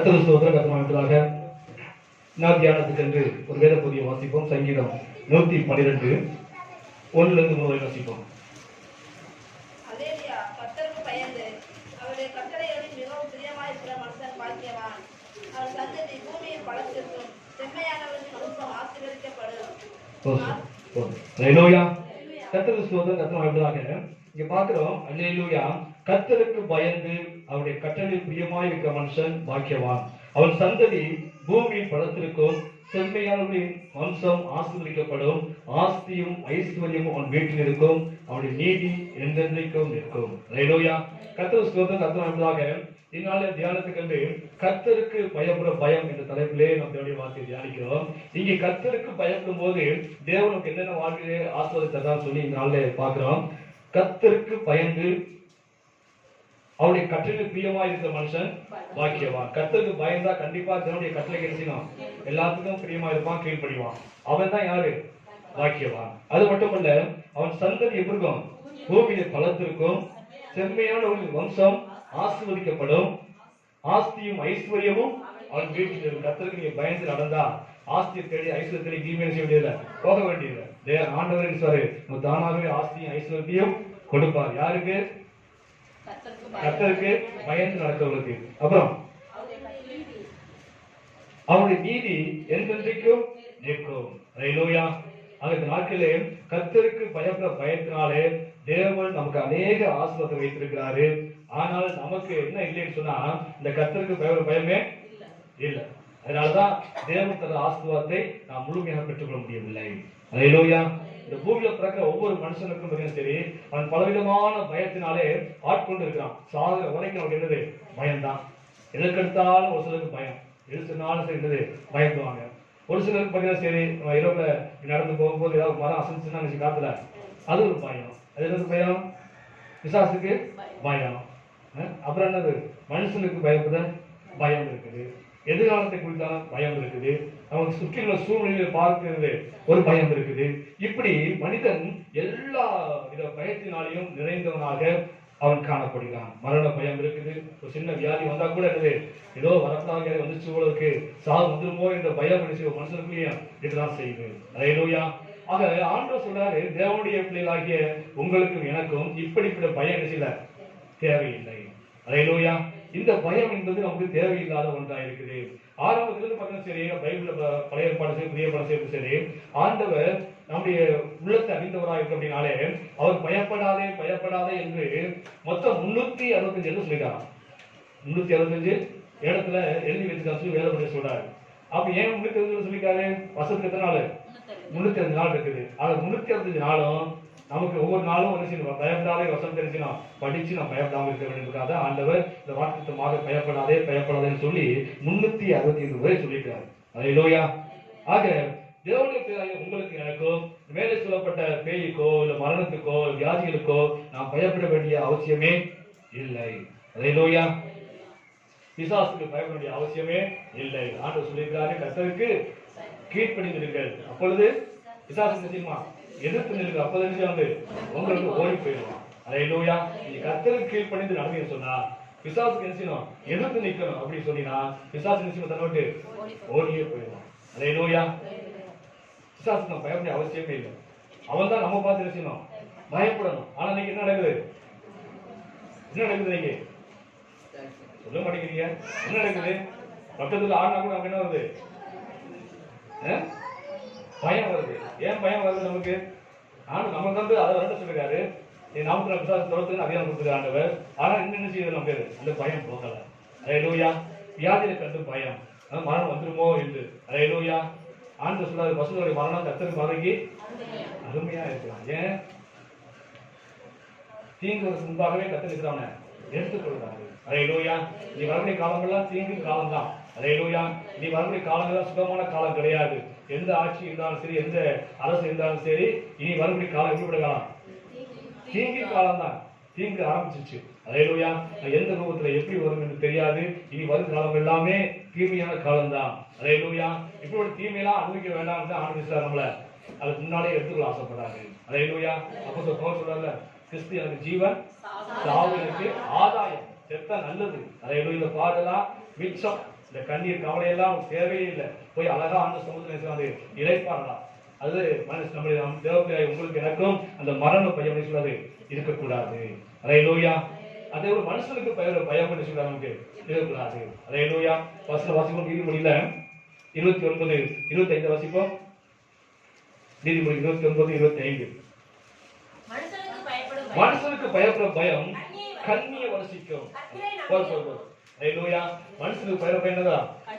கர்த்தர் ஸ்தோத்திரம். கர்த்தமாக நாம் தியானத்துக்கென்று ஒரு வேத பகுதியை வாசிப்போம். சங்கீதம் 112 1 3 வாசிப்போம். கர்த்தருக்கு பயந்து அவருடைய கட்டளைகளில் மிகவும் பிரியமாயிருக்கிற மனுஷன் பாக்கியவான். அவர் சந்ததி பூமியின் பலத்திற்கும் செம்மையானவரின் வம்சம் ஆசீர்வதிக்கப்படும். அல்லேலூயா. கர்த்தருக்கு ஸ்தோத்திரம். கர்த்தமாக இங்க பார்க்கிறோம். அல்லேலூயா. கர்த்தருக்கு பயந்து அவருடைய கட்டளையில் பிரியமாய் இருக்கிற மனுஷன் பாக்கியவான். அவன் சந்ததி பூமியின் பலத்திற்கும் செம்மையானவரின் வம்சம் ஆசீர்வதிக்கப்படும். ஆஸ்தியும் ஐஸ்வர்யமும் அவன் வீட்டில் இருக்கும். அவனுடைய நீதி என்றென்றைக்கும் இருக்கும். அல்லேலூயா. கர்த்தருக்கு ஸ்தோத்திரம். கர்த்தமாக இந்நாள தியானத்துக்கு கர்த்தருக்கு பயப்படுற பயம் என்ற தலைப்பிலே நாம் தேவனுடைய வார்த்தையை தியானிக்கிறோம். இங்கே கர்த்தருக்கு பயப்படும் போது தேவனுக்கு என்னென்ன வாழ்க்கையை ஆசீர்வதித்ததான் சொல்லி இந்நாள பார்க்கிறோம். கர்த்தருக்கு பயந்து அவருடைய கட்டளைக்கு பிரியமா இருக்கிற மனுஷன் பாக்கியவான். கர்த்தருக்கு பயந்தா கண்டிப்பா தேவனுடைய கட்டளை கிடைச்சிடும். எல்லாத்துக்கும் பிரியமா இருப்பான், கீழ்ப்படிவான். அவன் தான் யாரு? பாக்கியவான். அது மட்டுமல்ல, அவன் சந்ததி எப்படி இருக்கும்? பூமியில பலத்திற்கும் செம்மையான ஒரு வம்சம் ஆசீர்வதிக்கப்படும். ஆஸ்தியும் ஐஸ்வர்யமும் அவன் வீட்டில் இருக்கும். கர்த்தருக்கு நீங்க பயந்து நடந்தா ஆஸ்தியை தேடி ஐஸ்வர்ய தேடி தீமையை செய்ய வேண்டியதில்லை, போக வேண்டியதில்லை. ஆண்டவர் சாரு தானாகவே ஆஸ்தியும் ஐஸ்வர்யத்தையும் கொடுப்பார். யாருக்கு? கர்த்தருக்கு பயந்து நடக்கிறவர்களுக்கு. அப்புறம் அவருடைய நீதி என்றென்றைக்கும் நிற்கும். அல்லேலூயா. அந்த நாட்களே கர்த்தருக்கு பயப்படுற பயத்தினாலே தேவன் நமக்கு அநேக ஆசீர்வாதத்தை வைத்திருக்கிறாரு. ஆனால் நமக்கு என்ன இல்லைன்னு சொன்னா இந்த கர்த்தருக்கு பயப்படுற பயமே இல்லை. அதனாலதான் தேவன் தர ஆசீர்வாதத்தை நாம் முழுமையாக பெற்றுக்கொள்ள முடியவில்லை. அல்லேலூயா. இந்த பூமியில பிறக்கிற ஒவ்வொரு மனுஷனுக்கும் சரி, அவன் பலவிதமான பயத்தினாலே ஆட்கொண்டு இருக்கிறான். சாகிற வரைக்கும் அவனுக்கு என்னது? பயம்தான். எதற்கெடுத்தாலும் ஒரு சிலருக்கு பயம், எது சொன்னாலும் சரி என்னது? பயப்படுவாங்க. ஒரு சிலருக்கு பார்த்தீங்கன்னா சரி, இரவுல நடந்து போகும்போது ஏதாவது மரம் அசைச்சுன்னா நினைச்சு காத்துல, அது ஒரு பயம். அது என்னது பயம்? பிசாசுக்கு பயம். அப்புறம் என்னது? மனுஷனுக்கு பயப்பட பயம் இருக்குது. எதிர்காலத்தை குறித்தான பயம் இருக்குது. அவனுக்கு சுற்றியுள்ள சூழ்நிலையை பார்க்கிறது ஒரு பயம் இருக்குது. இப்படி மனிதன் எல்லா வித பயத்தினாலையும் நிறைந்தவனாக அவன் காணப்படுகிறான். மரண பயம் இருக்குது. ஒரு சின்ன வியாதி வந்தா கூட என்னது? ஏதோ வரப்படாத வந்துச்சு போலருக்கு, சாவு வந்துருமோ என்ற பயம் மனுஷனுக்குள்ளேயும் இதுதான் செய்யுது. அல்லேலூயா. ஆக ஆண்டவர் சொல்றாரு, தேவனுடைய பிள்ளைகளாகிய உங்களுக்கும் எனக்கும் இப்படிப்பட்ட பயம் என்ன தேவையில்லை. அல்லேலூயா. இந்த பயம் என்பது நமக்கு தேவையில்லாத ஒன்றா இருக்குது. ஆரம்பத்திலிருந்து பார்த்தீங்கன்னா சரி, பைபிள்ல பழைய ஏற்பாடு சரி, புதிய ஏற்பாடு சரி, ஆண்டவர் நம்முடைய உள்ளத்தை அறிந்தவராக இருக்கு. அப்படின்னாலே அவர் பயப்படாதே பயப்படாதே என்று மொத்தம் 365 என்று சொல்லிட்டாராம். 365 இடத்துல எழுதி வச்சுக்காச்சு வேலை பண்ணி சொல்றாரு. அப்ப ஏன் 365 சொல்லிட்டாரு? வருஷத்துக்கு எத்தனை நாள்? 365 நாள் இருக்குது. அது 365 நாளும் நமக்கு ஒவ்வொரு நாளும் என்ன செய்யணும்? பயப்படாதே வசனம் தெரிஞ்சுனா படிச்சு நான் பயப்படாம இருக்க வேண்டியதுக்காக ஆண்டவர் இந்த வாக்குத்தத்தமாக பயப்படாதே பயப்படாதேன்னு சொல்லி 365 வரை சொல்லிட்டாரு. அல்லேலூயா. ஆக தேவனுடைய பிள்ளையாகிய உங்களுக்கு எனக்கும் மேலே சொல்லப்பட்ட பேய்க்கோ இல்ல மரணத்துக்கோ வியாதிகளுக்கோ நாம் பயப்பட வேண்டிய அவசியமே இல்லை. அல்லேலூயா. பிசாசுக்கு பயப்பட வேண்டிய அவசியமே இல்லை. ஆண்டவர் சொல்லியிருக்கிறாரு, கர்த்தருக்கு கீழ்ப்படிந்திருங்கள், அப்பொழுது பிசாசு நிச்சயமா எதிர்த்து நிற்கு. அப்போது வந்து உங்களுக்கு ஓடி போயிடுவான். அல்லேலூயா. நீ கர்த்தருக்கு கீழ்ப்படிந்து நடந்தீங்கன்னு சொன்னா பிசாசுக்கு என்ன செய்யணும்? எதிர்த்து நிற்கணும். அப்படி சொன்னீங்கன்னா பிசாசு நிச்சயமா தன்னை விட்டு ஓடியே போயிடுவான். அல்லேலூயா. பிசாசுக்கு நம்ம பயப்பட அவசியமே இல்லை. அவன் தான் நம்ம பார்த்து என்ன செய்யணும்? பயப்படணும். ஆனா நீங்க என்ன நடக்குது? என்ன நடக்குது? நீங்க சொல்ல மாட்டேங்கிறீங்க. என்ன நடக்குது? பக்கத்துல ஆடினா கூட நமக்கு என்ன வருது? பயம் வருது. ஏன் பயம் வருது நமக்கு? ஆனா நமக்கு வந்து அதை வரட்ட சொல்லிருக்காரு, நமக்கு நம்ம பிசாசு துரத்துக்கு அதிகாரம் கொடுத்துருக்காரு ஆண்டவர். ஆனா என்ன செய்யுது நம்ம பேரு? அந்த பயம் போகல. அல்லேலூயா. வியாதியை கண்டு பயம், மரணம் வந்துருமோ என்று. அல்லேலூயா. ஆண்டவர் சொல்றாரு, பசுடைய மரணம் கர்த்தருக்கு மறைக்கு அருமையா இருக்கலாம். ஏன்? தீங்கு முன்பாகவே கர்த்தர் இருக்கிறவனை எடுத்துக்கொள்றாரு. அல்லேலூயா. நீ வரக்கூடிய காலங்கள்லாம் தீங்கு காலம் தான். அல்லேலூயா. நீ வரக்கூடிய காலங்கள்லாம் சுகமான காலம் கிடையாது. எந்த ஆட்சி இருந்தாலும் சரி, எந்த அரசு இருந்தாலும் சரி, இனி வரக்கூடிய காலம் எப்படி காலம்? தீங்கு காலம் தான். தீங்கு ஆரம்பிச்சிச்சு. அல்லேலூயா. எந்த ரூபத்துல எப்படி வரும் என்று தெரியாது. இனி வரும் காலம் எல்லாமே தீமையான காலம் தான். அல்லேலூயா. இப்படி ஒரு தீமையெல்லாம் அனுபவிக்க வேண்டாம் ஆண்டு நம்மள அதுக்கு முன்னாலே எடுத்துக்கொள்ள ஆசைப்படுறாரு. அல்லேலூயா. அப்போஸ்தலர் பவுல் சொல்றாருல, கிறிஸ்து எனக்கு ஜீவன், சாவு எனக்கு ஆதாயம், செத்தா நல்லது. அல்லேலூயா. இந்த பாடலாம் மிச்சம் இந்த கண்ணீர் கவலை எல்லாம் உனக்கு தேவையே இல்லை. போய் அழகா அந்த சமுதிரம் அது இழைப்பாடலாம். அது மனுஷன் நம்முடைய தேவப்பிள்ளாய் உங்களுக்கு எனக்கும் அந்த மரண பயம் சொல்லாது இருக்கக்கூடாது. அல்லேலூயா. அதே ஒரு மனுஷனுக்கு பயம் பண்ணி சொல்றாங்க நமக்கு இருக்கக்கூடாது. அல்லேலூயா. வாசிப்போம் நீதிமொழியில 29 25 வாசிப்போம். நீதிமொழி 29 25. மனுஷனுக்கு பயப்பட பயம் கண்ணியை வசிக்கும். அல்லேலூயா. மனுஷனுக்கு பயப்பட பயம் என்னதா?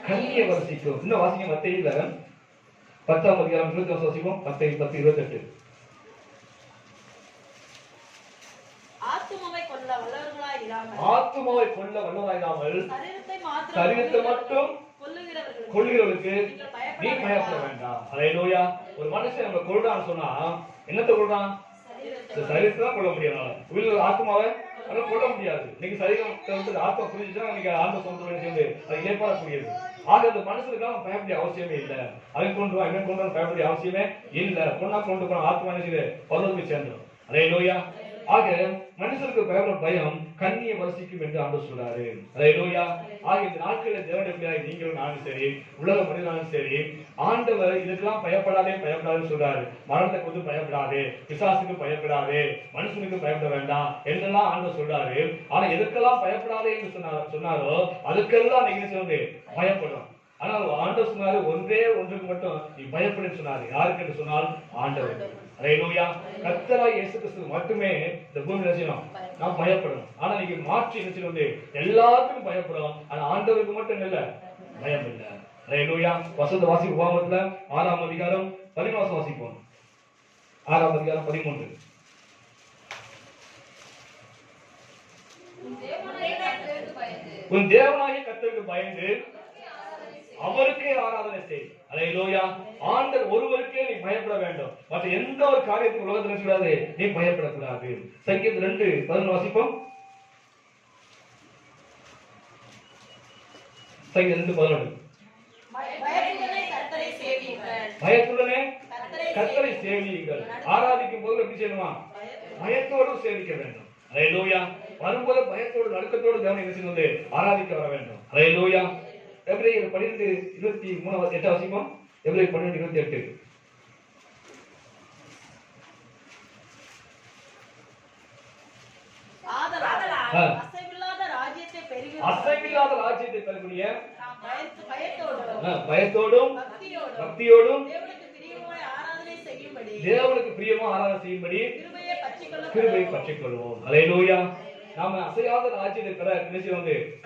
கண்ணியை வசிக்கும். இன்னும் வாசிங்க மத்தேயுல 10ஆம் அதிகாரம் 20 வாசிப்போம். 10:10-28. ஆத்துமாவை கொல்ல வல்லவர்களாயிராமல் சரீரத்தை மட்டும் கொல்லுகிறவர்களுக்கு நீ பயப்பட வேண்டாம். அல்லேலூயா. ஒரு மனுஷன் நம்ம கொல்றான்னு சொன்னா என்னத்தை கொல்றான்? சரீரத்தை தான் கொல்ல முடியும். உயிர் ஆத்மாவை கொல்ல முடியாது. இன்னைக்கு சரீரம் ஆத்மா புரிஞ்சுச்சுன்னா இன்னைக்கு ஆத்ம சொந்தம் சேர்ந்து அது ஏற்படக்கூடியது. ஆக அந்த மனுஷனுக்கு அவன் பயப்படிய அவசியமே இல்லை. அவன் கொண்டுவான் இவன் கொண்டு பயப்படிய அவசியமே இல்லை. பொண்ணா கொண்டு போன ஆத்மா பருவத்துக்கு சேர்ந்துடும். அல்லேலூயா. ஆக மனுஷனுக்கு பயப்பட பயம் கண்ணியை வசிக்கும் என்று ஆண்டு சொல்றாரு. அல்லேலூயா. ஆக இந்த நாட்களில் தேவனுடைய பிள்ளையாய் நீங்களும் நானும் சரி, உலக மனிதனாலும் சரி, ஆண்டவர் இதுக்கெல்லாம் பயப்படாதே சொல்றாரு. மரணத்தை கொண்டு பயப்படாதே, பிசாசுக்கு பயப்படாதே, மனுஷனுக்கு பயப்பட வேண்டாம் என்றெல்லாம் ஆண்டவர் சொல்றாரு. ஆனா எதுக்கெல்லாம் பயப்படாதே என்று சொன்னாரோ அதுக்கெல்லாம் நீங்க சொல்லுங்க பயப்படும். ஆனால் ஆண்டவர் சொன்னாரு ஒன்றே ஒன்றுக்கு மட்டும் நீ பயப்பட சொன்னாரு. யாருக்கு என்று சொன்னால் ஆண்டவர். அல்லேலூயா. கர்த்தராகிய இயேசு கிறிஸ்து மட்டுமே இந்த பூமியில செய்யணும் நாம் பயப்படணும். ஆனா நீங்க மாற்றி நினைச்சு எல்லாருக்கும் பயப்படும். ஆனா ஆண்டவருக்கு மட்டும் இல்ல பயம் இல்ல. அல்லேலூயா. வசந்த வாசி உபாகமத்துல 6ஆம் அதிகாரம் 13 வாசிப்போம். 6ஆம் அதிகாரம் 13. உன் தேவனாகிய கர்த்தருக்கு பயந்து அவருக்கே ஆராதனை செய். அல்லேலூயா. ஆண்டவர் ஒருவருக்கே நீ பயப்பட வேண்டும். மற்ற எந்த ஒரு காரியத்துக்கு உலகத்துல சொல்லாது நீ பயப்படக்கூடாது. சங்கீதம் 2:11 வாசிப்போம். சங்கீதம் 2:11. பயத்துடனே கர்த்தரை சேவியுங்கள். ஆராதிக்கும் போது எப்படி செய்யணுமா? பயத்தோடு சேவிக்க வேண்டும். அல்லேலூயா. வரும்போது பயத்தோடு நடுக்கத்தோடு தேவனை என்ன செய்வது? ஆராதிக்க வர வேண்டும். அல்லேலூயா. எபிரேயர் 12:23 வாசிப்போம். எபிரேயர் 12:28. அசைவில்லாத ராஜ்யத்தை பெறக்கூடிய பயத்தோடும் பக்தியோடும் தேவனுக்கு பிரியமா ஆராதனை செய்யும்படி கிருபையை பற்றிக்கொள்வோம். அல்லேலூயா. நாம அசையாத ராஜ்யத்தை பெற நினைச்சு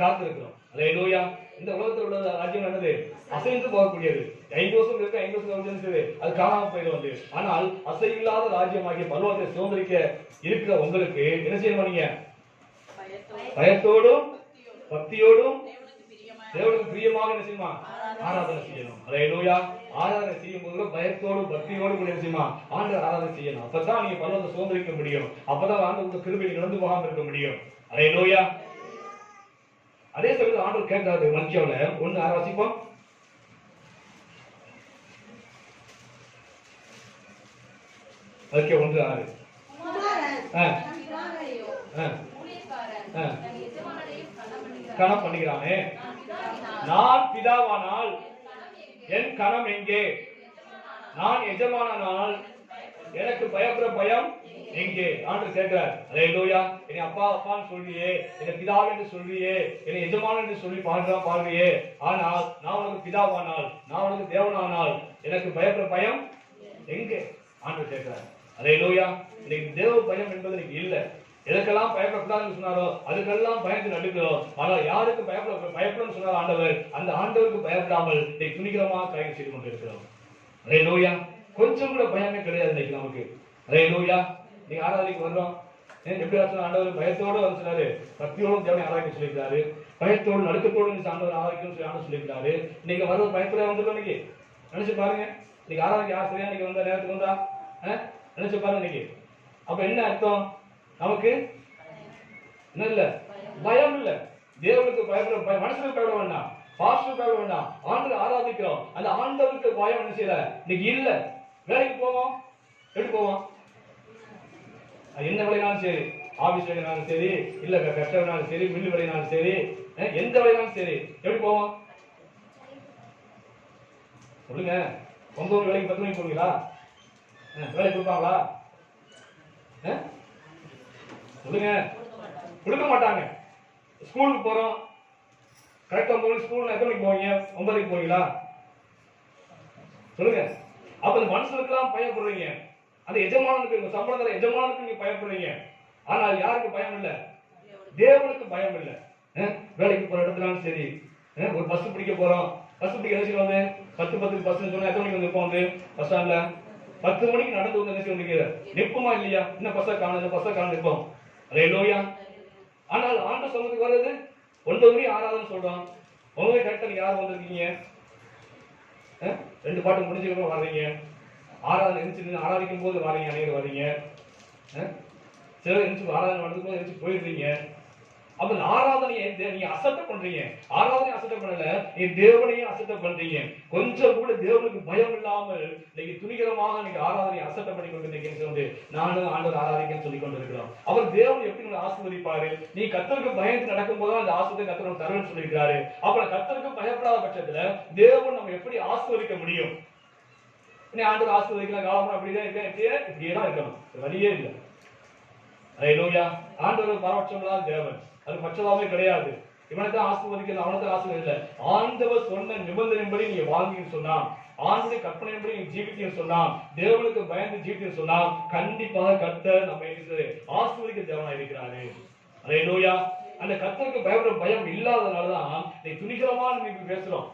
காத்திருக்கிறோம். அல்லேலூயா. இந்த உலகத்தில் உள்ள ராஜ்யம் என்னது? அசைந்து போகக்கூடியது. 5 வருஷம் இருக்கு, 5 வருஷம் அது காணாம போயிடுவது. ஆனால் அசைவில்லாத ராஜ்யமாகிய பரலோகத்தை சுதந்திரிக்க இருக்கிற உங்களுக்கு என்ன செய்யணும்? நீங்க பயத்தோடும் பக்தியோடும் தேவனுக்கு பிரியமாக என்ன செய்யுமா? ஆராதனை செய்யணும். அல்லேலூயா. ஆராதனை செய்யும் போது பயத்தோடு பக்தியோடு கூட என்ன செய்யுமா? ஆண்டவர் ஆராதனை செய்யணும். அப்பதான் நீங்க பரலோகத்தை சுதந்திரிக்க முடியும். அப்பதான் ஆண்டவருடைய கிருபை நடந்து போகாம இருக்க முடியும். அல்லேலூயா. அதே சமயத்தில் ஆண்டவர் கேட்கிறாரு மல்கியாவுல 1:6 வாசிப்போம். மல்கியா 1:6. கணம் பண்ணுகிறானே, நான் பிதாவானால் என் கணம் எங்கே? நான் எஜமானால் எனக்கு பயப்பட பயம் எங்கே? ஆண்டவர் கேட்கிறார். அல்லேலூயா. என்னை அப்பா அப்பான்னு சொல்றியே, என்னை பிதாவே என்று சொல்றியே, என்னை எஜமான் என்று சொல்லி பாடுறியே, ஆனால் நான் உனக்கு பிதாவானால், நான் உனக்கு தேவனானால் எனக்கு பயப்பட பயம் எங்கே? ஆண்டவர் கேட்கிறார். அல்லேலூயா. இன்னைக்கு தேவ பயம் என்பது இன்னைக்கு இல்ல. எதுக்கெல்லாம் பயப்படக்கூடாதுன்னு சொன்னாரோ அதுக்கெல்லாம் பயந்து நடுக்கிறோம். ஆனால் யாருக்கு பயப்படும் சொன்னார் ஆண்டவர், அந்த ஆண்டவருக்கு பயப்படாமல் இன்னைக்கு துணிகரமாக காரியம் செய்து கொண்டிருக்கிறோம். அல்லேலூயா. கொஞ்சம் கூட பயமே கிடையாது இன்னைக்கு நமக்கு. அல்லேலூயா. நீங்க ஆராதனைக்கு வர்றோம். எப்படி ஆண்டவர் பயத்தோடு வந்து சொன்னாரு, பக்தியோடு தேவனை ஆராய்ச்சி சொல்லியிருக்காரு, பயத்தோடு நடுக்கத்தோடு ஆண்டவர் ஆராய்க்கும் சொல்லி ஆண்டு சொல்லியிருக்காரு. இன்னைக்கு வர பயத்தோட வந்துடும். இன்னைக்கு நினைச்சு பாருங்க. இன்னைக்கு ஆராய்ச்சி யார் சரியா இன்னைக்கு வந்தா நேரத்துக்கு வந்தா நினைச்சு பாருங்க. இன்னைக்கு அப்ப என்ன அர்த்தம்? நமக்கு என்ன இல்ல? பயம் இல்ல. தேவனுக்கு பயப்பட மனுஷனுக்கு பயப்பட வேண்டாம், பாஸ்டருக்கு பயப்பட வேண்டாம். ஆண்டவர் ஆராதிக்கிறோம். அந்த ஆண்டவருக்கு பயம் என்ன செய்யல இன்னைக்கு இல்ல. வேலைக்கு போவோம், எப்படி போவோம்? என்ன வேலைனாலும் சரி, ஆபீஸ் வேலைனாலும் சரி, இல்ல கஷ்ட வேலைனாலும் சரி, மில்லு வேலைனாலும் சரி, எந்த வேலைனாலும் சரி, எப்படி போவோம்? சொல்லுங்க. 9 வேலைக்கு 10 மணிக்கு போவீங்களா? வேலை கொடுப்பாங்களா? சொல்லுங்க. கொடுக்க மாட்டாங்க. ஸ்கூலுக்கு போறோம், கரெக்டா 9 மணிக்கு ஸ்கூல்ல எத்தனை மணிக்கு போவீங்க? 9க்கு போவீங்களா? சொல்லுங்க. அப்ப அந்த மனுஷனுக்கெல்லாம் பயப்படுறீங்க, அந்த எஜமானுக்கு, உங்க சம்பளத்துல எஜமானுக்கு நீங்க பயப்படுறீங்க. ஆனால் யாருக்கு பயம் இல்ல? தேவனுக்கு பயம் இல்ல. வேலைக்கு போற இடத்துலாம் சரி, ஒரு பஸ் பிடிக்க போறோம், பஸ் பிடிக்க என்ன செய்வாங்க? 10 பஸ் சொன்னா எத்தனை மணிக்கு வந்து நிற்போம்? வந்து பஸ் ஸ்டாண்ட்ல 10 மணிக்கு நடந்து வந்து என்ன செய்ய நிற்போமா இல்லையா? இன்னும் பஸ்ஸை காணும் நிற்போம். அல்லேலூயா. ஆனால் ஆண்டு சொன்னதுக்கு வர்றது 9 மணி ஆறாதுன்னு சொல்றோம். உங்களுக்கு கரெக்டா நீங்க யார் வந்திருக்கீங்க? 2 பாட்டு முடிஞ்சுக்கணும் வர்றீங்க. ஆறாவது எழுந்து ஆராதிக்கும் போது வர்றீங்க, அனைவரும் வர்றீங்க. சிலர் எழுந்து ஆராதனை நடக்கும் போது எழுந்து போயிடுறீங்க. அப்ப இந்த ஆராதனையை நீங்க அசட்டை பண்றீங்க. ஆராதனை அசட்டை பண்ணல, நீங்க தேவனையும் அசட்டை பண்றீங்க. கொஞ்சம் கூட தேவனுக்கு பயம் இல்லாமல் நீங்க துணிகரமாக நீங்க ஆராதனையை அசட்டை பண்ணி கொண்டு வந்து நானும் ஆண்டவர் ஆராதிக்கன்னு சொல்லி கொண்டு இருக்கிறோம். அவர் தேவன் எப்படி உங்களை ஆசீர்வதிப்பாரு? நீ கர்த்தருக்கு பயந்து நடக்கும் போதுதான் அந்த ஆசீர்வாதத்தை கர்த்தர் தருவேன்னு சொல்லியிருக்காரு. அப்புறம் கர்த்தருக்கு பயப்படாத பட்சத்துல தேவன் நம்ம எப்படி ஆசீர்வதிக்க முடியும்? ஆண்டவர் ஆசீர்வதிக்கலாம், காலம் அப்படிதான் இருக்கேன், இப்படியேதான் இருக்கணும், வழியே இல்லை. அல்லேலூயா. ஆண்டவர் பாராட்சம் தேவன், அது பட்சதாமே கிடையாது. இவனைத்தான் ஆசீர்வதிக்கல, அவனைத்தான் ஆசீர்வதிக்கல. ஆண்டவர் சொன்ன நிபந்தனைப்படி நீங்க வாழ்ந்தீங்கன்னு சொன்னா, ஆண்டுடைய கற்பனைப்படி நீங்க ஜீவித்தீங்கன்னு சொன்னா, தேவனுக்கு பயந்து ஜீவித்தீங்கன்னு சொன்னா, கண்டிப்பாக கர்த்தர் நம்ம ஆசீர்வதிக்க தேவனா இருக்கிறாரு. அல்லேலூயா. அந்த கர்த்தருக்கு பயப்படுற பயம் இல்லாதனாலதான் நீ துணிகரமா நீங்க பேசுறோம்.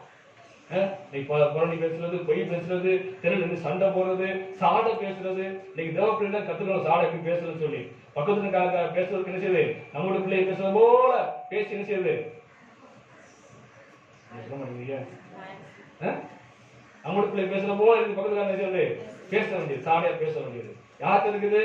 நீ புரணி பேசுறது, பொய் பேசுறது, தெருவில் சண்டை போடுறது, சாட பேசுறது. இன்னைக்கு தேவ பிள்ளை கத்துக்கணும் சாட எப்படி பேசுறதுன்னு சொல்லி. பக்கத்துல பேசுறதுக்கு என்ன செய்யுது? நம்மளோட பிள்ளைய பேசுறது போல பேசி என்ன செய்யுது? நம்மளோட பிள்ளை பேசுற போல இருக்கு. பக்கத்துல என்ன செய்யுது? பேச வேண்டியது, சாடையா பேச வேண்டியது. யாருக்கு இருக்குது?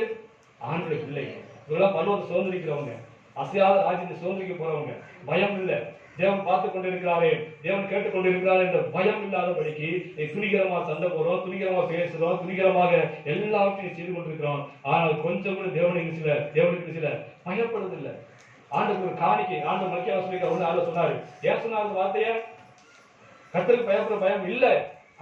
ஆண்டுடைய பிள்ளை. இதெல்லாம் பருவத்தை சுதந்திரிக்கிறவங்க, அசையாத ராஜ்யத்தை சுதந்திரிக்க போறவங்க. பயம் இல்லை, தேவன் பார்த்து கொண்டிருக்கிறாரே, தேவன் கேட்டுக் கொண்டிருக்கிறார் என்ற பயம் இல்லாதபடிக்கு துணிகரமா சண்டை போறோம், துணிகரமா பேசுறோம், துணிகரமாக எல்லாவற்றையும் செய்து கொண்டிருக்கிறோம். ஆனால் கொஞ்சம் கூட தேவனுக்கு சில பயப்படுறது இல்லை. ஆண்டுக்கு ஒரு காணிக்கை ஆண்டு மக்கியா சொல்லிக்க ஒண்ணு ஆண்டு சொன்னாரு. ஏன் சொன்னாரு வார்த்தைய? கர்த்தருக்கு பயப்படுற பயம் இல்ல.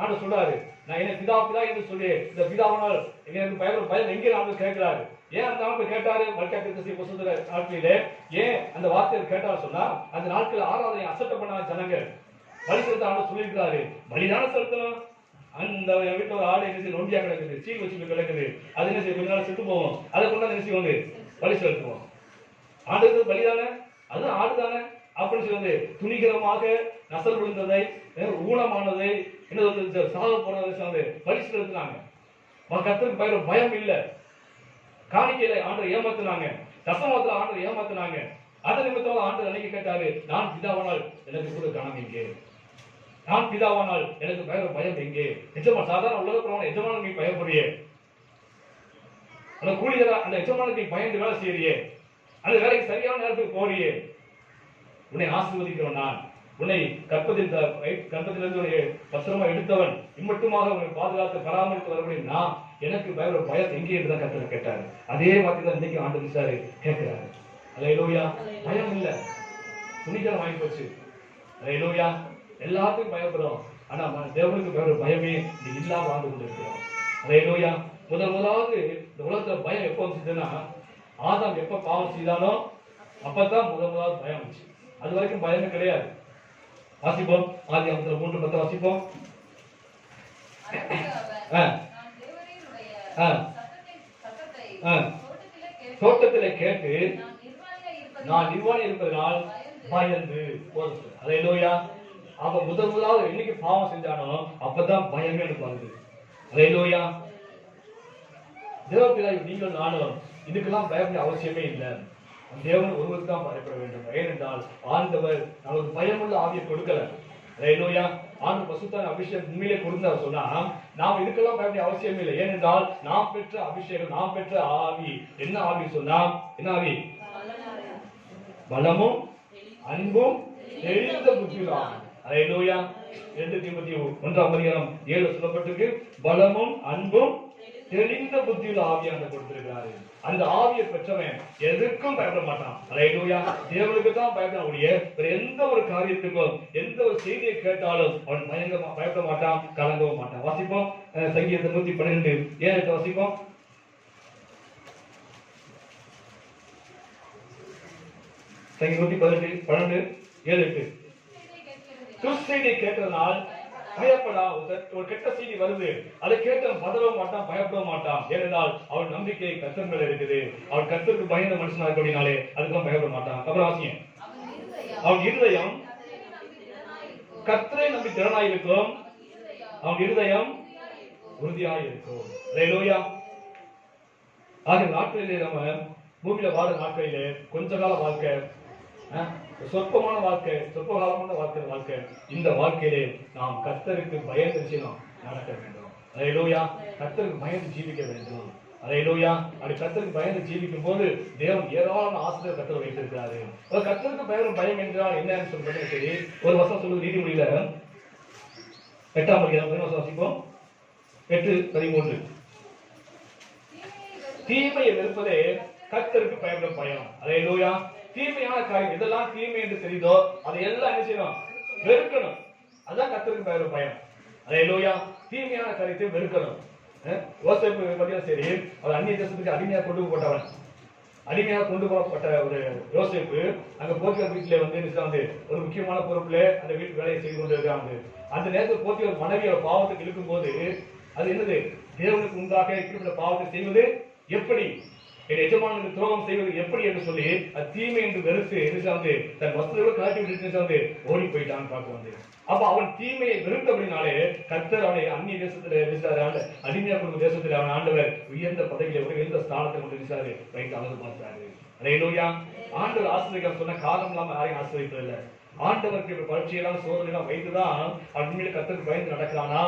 ஆண்டு சொல்றாரு, நான் என்ன பிதா என்று சொல்லி இந்த பிதாவனால் எனக்கு பயப்படுற பயம் எங்கே ஆண்டு கேட்கிறாரு. ஏன் அந்த நாட்கள் கேட்டாரு? மல்கியா புத்தக நாட்களிலே ஏன் அந்த வார்த்தையை கேட்டாரு சொன்னா, அந்த நாட்கள் ஆராதனை அசட்டை பண்ணாத ஜனங்கள் பலி செலுத்த ஆண்டு சொல்லியிருக்கிறாரு. பலிதான செலுத்தணும். அந்த வீட்டுல ஒரு ஆடு என்ன நொண்டியா கிடக்குது, சீல் வச்சு கிடக்குது, அது என்ன செய்ய கொஞ்ச நாள் செத்து போவோம், அதை கொண்டாந்து என்ன செய்வாங்க? பலி செலுத்துவோம். ஆடுக்கு பலிதானே, அது ஆடுதானே அப்படின்னு சொல்லி துணிகரமாக நசல் விழுந்ததை, ஊனமானதை, என்ன சாக போறதை பலி செலுத்தினாங்க. கர்த்தருக்கு பயம் இல்லை. காணிக்கையில ஆண்டவர் ஏமாத்தினாங்க, தசமத்துல ஆண்டவர் ஏமாத்தினாங்க. அதன் நிமித்தமாக ஆண்டவர் அன்னைக்கு கேட்டாரு, நான் பிதாவானால் எனக்கு கூட கணம் எங்கே? நான் பிதாவானால் எனக்கு பயம் எங்கே? நிஜமா சாதாரண உலக பிரமாணம் எஜமான நீ பயப்படுறியே, அந்த கூலிகளா அந்த எஜமானுக்கு பயந்து வேலை செய்யறியே, அந்த வேலைக்கு சரியான நேரத்துக்கு போறியே, உன்னை ஆசீர்வதிக்கிறவன் நான், உன்னை கற்பத்திலிருந்து பத்திரமா எடுத்தவன், இம்மட்டுமாக உன்னை பாதுகாத்து பராமரித்து வரக்கூடிய நான், எனக்கு பயம் எங்கே என்றுதான் கர்த்தர் கேட்டாரு. அதே வார்த்தை தான் இன்னைக்கு ஆண்டு விசாரி கேட்கிறாரு. அல்லேலூயா. பயம் இல்ல, துணிகரம் வாங்கி போச்சு. அல்லேலூயா. எல்லாத்துக்கும் பயப்படுறோம், ஆனா தேவனுக்கு பயமே இல்லாம வாழ்ந்து கொண்டிருக்கிறோம். அல்லேலூயா. முதலாவது இந்த உலகத்துல பயம் எப்ப வந்துச்சுன்னா, ஆதாம் எப்ப பாவம் செய்தானோ அப்பதான் முதலாவது பயம் வந்துச்சு. அது வரைக்கும் பயமே கிடையாது. வாசிப்போம், ஆதியாகமத்துல 3:10 வாசிப்போம். தோட்டத்திலே கேட்டு நான் நிர்வாணி இருப்பதனால் பயந்து. அல்லேலூயா. அவ முதலாவது என்னைக்கு பாவம் செஞ்சானோ அப்பதான் பயமே எனக்கு வருது. அல்லேலூயா. தேவப்பிதாய் நீங்கள் நானும் இதுக்கெல்லாம் பயப்பட அவசியமே இல்லை. தேவன் ஒருவருக்கு தான் பயப்பட வேண்டும். ஏனென்றால் ஆண்டவர் நமக்கு பயமுள்ள ஆவியை கொடுக்கல. அல்லேலூயா. ஆண்டு பசுத்தான அபிஷேகம் உண்மையிலே கொடுத்தார் சொன்னா நாம் இதுக்கெல்லாம் பயப்பட அவசியமே இல்லை. ஏனென்றால் நாம் பெற்ற அபிஷேகம், நாம் பெற்ற ஆவி என்ன ஆவி சொன்னா, என்ன ஆவி? பலமும் அன்பும் தெளிந்த புத்தியும். அல்லேலூயா. 2 தீமோத்தேயு 1:7 சொல்லப்பட்டிருக்கு. பலமும் அன்பும் தெளிந்த புத்தியுள்ள ஆவியான கொடுத்திருக்கிறாரு. அந்த ஆவியை பெற்றவன் எதுக்கும் பயப்பட மாட்டான். அல்லேலூயா. தேவனுக்கு தான் பயப்பட முடியும். எந்த ஒரு காரியத்துக்கும் எந்த ஒரு செய்தியை கேட்டாலும் அவன் பயப்பட மாட்டான், கலங்கவும் மாட்டான். வாசிப்போம் சங்கீதம் 112:7 வாசிப்போம். சங்கீதம் 112:7 துர்ச்செய்தியை கேட்டதனால் பயப்படா. ஒரு கெட்ட செய்தி வருது, அதை கேட்டு பதறவும் மாட்டான், பயப்படவும் மாட்டான். ஏனென்றால் அவன் நம்பிக்கை கர்த்தர் மேல இருக்குது. அவன் கர்த்தருக்கு பயந்த மனுஷனா இருக்க அப்படின்னாலே அதுக்கெல்லாம் பயப்பட மாட்டான். அப்புறம் வாசிங்க. அவன் இருதயம் கர்த்தரை நம்பி திறனாய் இருக்கும், அவன் இருதயம் உறுதியாய் இருக்கும். அல்லேலூயா. ஆக நாட்களிலே நம்ம பூமியில வாழும் நாட்களிலே கொஞ்ச கால வாழ்க்கை, சொற்பமான வாழ்க்கை, சொற்ப காலமான வாழ்க்கை. இந்த வாழ்க்கையிலே நாம் கர்த்தருக்கு பயந்து நடக்க வேண்டும். அல்லேலூயா. கர்த்தருக்கு பயந்து ஜீவிக்க வேண்டும். அல்லேலூயா. அப்படி கர்த்தருக்கு பயந்து ஜீவிக்கும் போது தேவன் ஏராளமான ஆசீர்வாதத்தை கர்த்தர் வைத்திருக்கிறாரு. கர்த்தருக்கு பயம் என்றால் என்னன்னு சொல்றது சரி. ஒரு வசனம் சொல்லுது நீதிமொழியில 8ஆம் அதிகாரம் வாசிப்போம். 8:13 தீமையை வெறுப்பதே கர்த்தருக்கு பயப்படும் பயம். அல்லேலூயா. தீமையான காரியம் இதெல்லாம் தீமை என்று தெரியுதோ அதையெல்லாம் என்ன செய்யணும்? வெறுக்கணும். அதான் கர்த்தருக்கு பயப்படும் பயம். அல்லேலூயா. தீமையான காரியத்தை வெறுக்கணும். யோசேப்பு பார்த்தீங்கன்னா சரி, அவர் அந்நிய தேசத்துக்கு அடிமையாக கொண்டு போட்டவன். அடிமையாக கொண்டு போகப்பட்ட ஒரு யோசேப்பு அங்க போத்தியார் வீட்டுல வந்து ஒரு முக்கியமான பொறுப்புல அந்த வீட்டு வேலையை செய்து கொண்டு இருக்காங்க. அந்த நேரத்தில் போத்தியார் மனைவியோட பாவத்துக்கு இழுக்கும் போது அது என்னது? தேவனுக்கு முன்பாக இப்படிப்பட்ட பாவத்தை செய்வது எப்படி, என் எஜமானுக்கு துரோகம் செய்வது எப்படி என்று சொல்லி அது தீமை என்று வெறுத்து தன் வஸ்திரங்களை காட்டி விட்டு ஓடி போயிட்டான்னு பார்க்க. அப்ப அவன் தீமையை வெறுத்தபடினாலே கர்த்தர் அவனை அந்நிய தேசத்துல அடிமையா கொடுக்கும் தேசத்துல அவன் ஆண்டவர் உயர்ந்த பதவியில உயர்ந்த ஸ்தானத்தை கொண்டு வைத்து அழகு பார்த்தாரு. அல்லேலூயா. ஆண்டவர் ஆசிரியர் சொன்ன காலம் இல்லாம யாரையும் ஆசிரியப்பதில்லை. ஆண்டவருக்கு பரீட்சையெல்லாம் சோதனைலாம் வைத்துதான் அவன் உண்மையில கர்த்தருக்கு பயந்து நடக்கிறானா,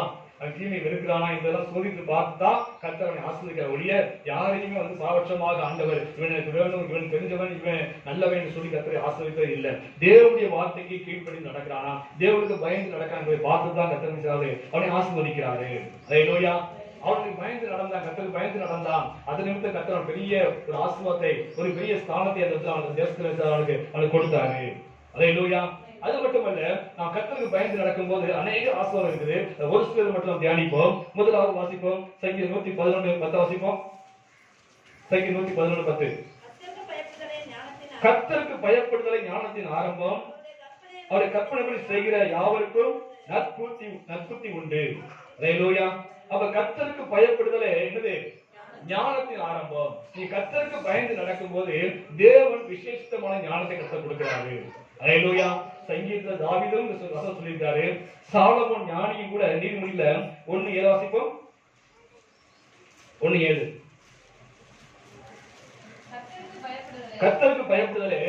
தீமை வெறுக்கிறானா இதெல்லாம் சோதித்து பார்த்துதான் கர்த்தர் அவனை ஆசிரியர் ஒழிய யாரையுமே வந்து பாவட்சமாக ஆண்டவர் இவனுக்கு வேணும், இவன் தெரிஞ்சவன், இவன் நல்லவன் சொல்லி கர்த்தரை ஆசிரியப்பதே இல்லை. தேவனுடைய வார்த்தைக்கு கீழ்ப்படி நடக்கிறானா, தேவனுக்கு பயந்து நடக்கிறான் பார்த்துதான் கர்த்தர் அவனை ஆசீர்வதிக்கிறாரு. அல்லேலூயா. அவனுக்கு பயந்து நடந்தான், கர்த்தருக்கு பயந்து நடந்தான். அது நிமித்தம் கர்த்தர் பெரிய ஒரு ஆசீர்வாதத்தை, ஒரு பெரிய ஸ்தானத்தை அந்த தேசத்துல அவனுக்கு கொடுத்தாரு. அல்லேலூயா. அது மட்டுமல்ல, நாம் கர்த்தருக்கு பயந்து நடக்கும் போது அநேக ஆசீர்வாதம் இருக்குது. ஒரு சிலர் மட்டும் தியானிப்போம். முதலாவது வாசிப்போம் சங்கீதம் 111:10 வாசிப்போம். சங்கீதம் 111:10 கர்த்தருக்கு பயப்படுதலை ஞானத்தின் ஆரம்பம், அவருடைய கற்பனைப்படி செய்கிற யாவருக்கும் நற்புத்தி உண்டு. அல்லேலூயா. அப்ப கர்த்தருக்கு பயப்படுதலே என்னது? ஞானத்தின் ஆரம்பம். நீ கர்த்தருக்கு பயந்து நடக்கும் போது தேவன் விசேஷமான ஞானத்தை கர்த்தர் கொடுக்கிறாரு. அல்லேலூயா. சங்கீதத்துல தாவீதும் வசனம் சொல்லியிருக்காரு. சாலமோன் ஞானியும் கூட நீதிமொழியில 1:7 வாசிப்போம். 1:7 கர்த்தருக்கு பயப்படுதலே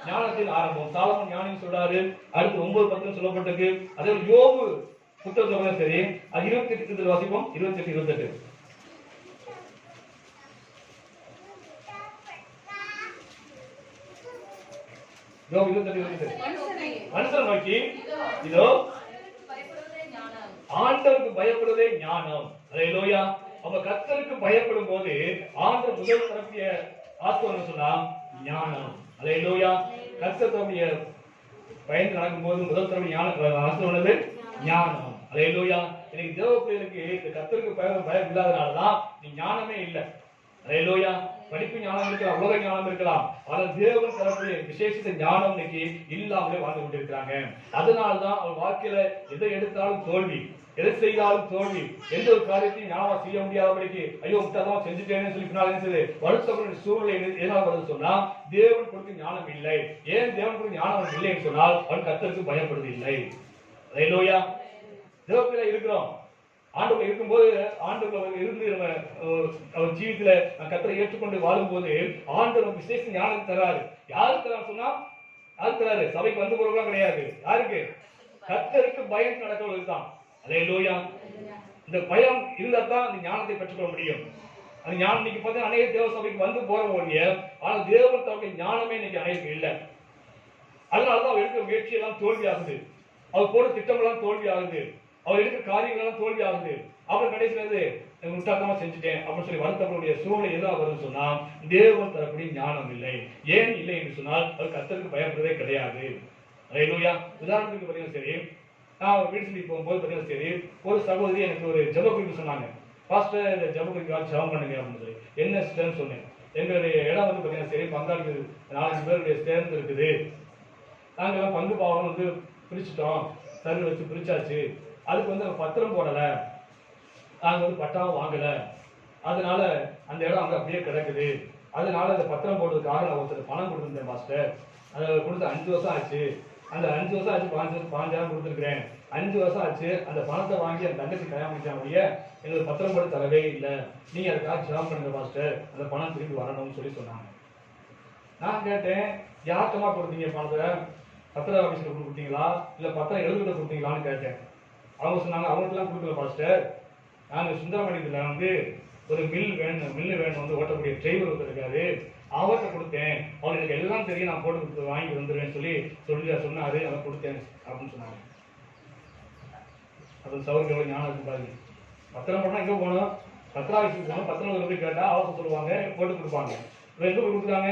ஞானத்தின் ஆரம்பம். சாலமோன் ஞானின்னு சொல்றாரு. அடுத்து 9:10 சொல்லப்பட்டிருக்கு. அதே யோபு புத்தகத்துல சரி, அது 28 வாசிப்போம். 28. மனுஷன் நோக்கி இதோ ஆண்டவருக்கு பயப்படுவதே ஞானம். அல்லேலூயா. அப்ப கர்த்தருக்கு பயப்படும் போது ஆண்டவர் முதல் தரப்பிய ஆசீர்வாதம் சொன்னா ஞானம். அல்லேலூயா. கர்த்தருடைய பயந்து நடக்கும் போது முதல் தரப்பிய ஆசீர்வாதம் ஞானம். அல்லேலூயா. இன்னைக்கு தேவ பிள்ளைகளுக்கு இந்த கர்த்தருக்கு பயம் இல்லாதனாலதான் நீ ஞானமே இல்லை. அல்லேலூயா. படிப்பு ஞானம் இருக்கலாம், உலக ஞானம் இருக்கலாம், ஆனால் தேவன் தரக்கூடிய விசேஷ ஞானம் இன்னைக்கு இல்லாமலே வாழ்ந்து கொண்டிருக்கிறாங்க. அதனால்தான் அவர் வாழ்க்கையில எதை எடுத்தாலும் தோல்வி, எதை செய்தாலும் தோல்வி, எந்த ஒரு காரியத்தையும் ஞானமா செய்ய முடியாதபடிக்கு ஐயோ முட்டாதான் செஞ்சுட்டேன்னு சொல்லி பின்னாலே வருத்தப்பட்ட சூழ்நிலை எதனால் வருது சொன்னா தேவன் கொடுக்க ஞானம் இல்லை. ஏன் தேவன் கொடுக்க ஞானம் இல்லைன்னு சொன்னால் அவன் கர்த்தருக்கு பயப்படுவது இல்லை. அல்லேலூயா. தேவப்பிள்ளை இருக்கிறோம், ஆண்டவர் இருக்கும்போது ஆண்டவர் இருந்து நம்ம அவர் ஜீவித்துல கர்த்தரை ஏற்றுக்கொண்டு வாழும்போது ஆண்டவர் விசேஷ ஞானம் தராரு. யாருக்கு தராரு சொன்னா யாருக்கு தராரு? சபைக்கு வந்து போறவங்க கிடையாது. யாருக்கு? கர்த்தருக்கு பயம் நடக்கிறவங்களுக்கு தான். அல்லேலூயா. இந்த பயம் இருந்தா தான் இந்த ஞானத்தை பெற்றுக்கொள்ள முடியும். அந்த ஞானம் இன்னைக்கு பார்த்தீங்கன்னா அநேக தேவ சபைக்கு வந்து போறவங்க, ஆனால் தேவன் தவிர ஞானமே இன்னைக்கு அநேகம் இல்லை. அதனாலதான் அவர் எடுக்கிற முயற்சி எல்லாம் தோல்வி ஆகுது, அவர் போற திட்டம் எல்லாம் தோல்வி ஆகுது, அவர் எடுக்கிற காரியங்கள் எல்லாம் தோல்வி ஆகுது. அப்புறம் கடைசியில முட்டாட்டமா செஞ்சுட்டேன் அப்படின்னு சொல்லி வருத்தப்படக்கூடிய சூழ்நிலை எதாவது வரும்னு சொன்னா தேவன் தரக்கூடிய ஞானம் இல்லை. ஏன் இல்லை என்று சொன்னால் அது கர்த்தருக்கு பயப்படுறதே கிடையாது. ஹல்லேலூயா. உதாரணத்துக்கு பார்த்தீங்கன்னா சரி, நான் வீடு சொல்லி போகும்போது பார்த்தீங்கன்னா சரி, ஒரு சகோதரி எனக்கு ஒரு ஜெப குறிப்பு சொன்னாங்க. பாஸ்டர் இந்த ஜெப குறிப்புக்காக ஜெபம் பண்ணுங்க அப்படின்னு சொல்லி. என்ன சிஸ்டர்னு சொன்னேன். எங்களுடைய இடம் பார்த்தீங்கன்னா சரி, பங்காளிகள் 4 பேருடைய சேர்ந்து இருக்குது. நாங்கள் பங்கு பாவம் பிரிச்சுட்டோம், சரி வச்சு பிரிச்சாச்சு. அதுக்கு பத்திரம் போடல, நாங்க பட்டாவும் வாங்கல, அதனால அந்த இடம் அங்க அப்படியே கிடக்குது. அதனால அந்த பத்திரம் போடுறதுக்காக நான் ஒருத்தர் பணம் கொடுத்துருந்தேன் பாஸ்டர். அதை கொடுத்து 5 வருஷம் ஆச்சு. அந்த 5 வருஷம் ஆச்சு, 5,000 கொடுத்துருக்கிறேன். 5 வருஷம் ஆச்சு. அந்த பணத்தை வாங்கி அந்த தங்கச்சி கல்யாணம் முடிச்சாங்க, எங்களுக்கு பத்திரம் போட்டு தரவே இல்லை. நீங்க அதுக்காக ஜாம் பண்ணுங்க பாஸ்டர், அந்த பணம் திரும்பி வரணும்னு சொல்லி சொன்னாங்க. நான் கேட்டேன், யார்கிட்டமா கொடுத்தீங்க பணத்தை? பத்திர ஆபீஸ்ல கொடுத்தீங்களா இல்ல பத்திரம் எழுதுகிட்ட கொடுத்தீங்களான்னு கேட்டேன். அவங்க சொன்னாங்க, அவங்களுக்குலாம் கொடுக்கல பாஸ்டர், நாங்க சுந்தரமணியத்துல ஒரு மில்லு வேணும் ஓட்டக்கூடிய டிரைவர் ஒருத்தர் இருக்காரு, அவர்கிட்ட கொடுத்தேன். அவர் எனக்கு எல்லாம் தெரியும், நான் போட்டு கொடுத்து வாங்கி வந்துருவேன்னு சொல்லி சொன்னாரு, அவன் கொடுத்தேன் அப்படின்னு சொன்னாங்க. அது சவுருக்கு எவ்வளவு ஞானம் இருக்கு பாருங்க. பத்திரம் போனா எங்க போனோம்? பத்திராபிஷேகம் போனோம். பத்திரம் போய் கேட்டா அவசரம் சொல்லுவாங்க, போட்டு கொடுப்பாங்க. எங்க போய் கொடுக்குறாங்க?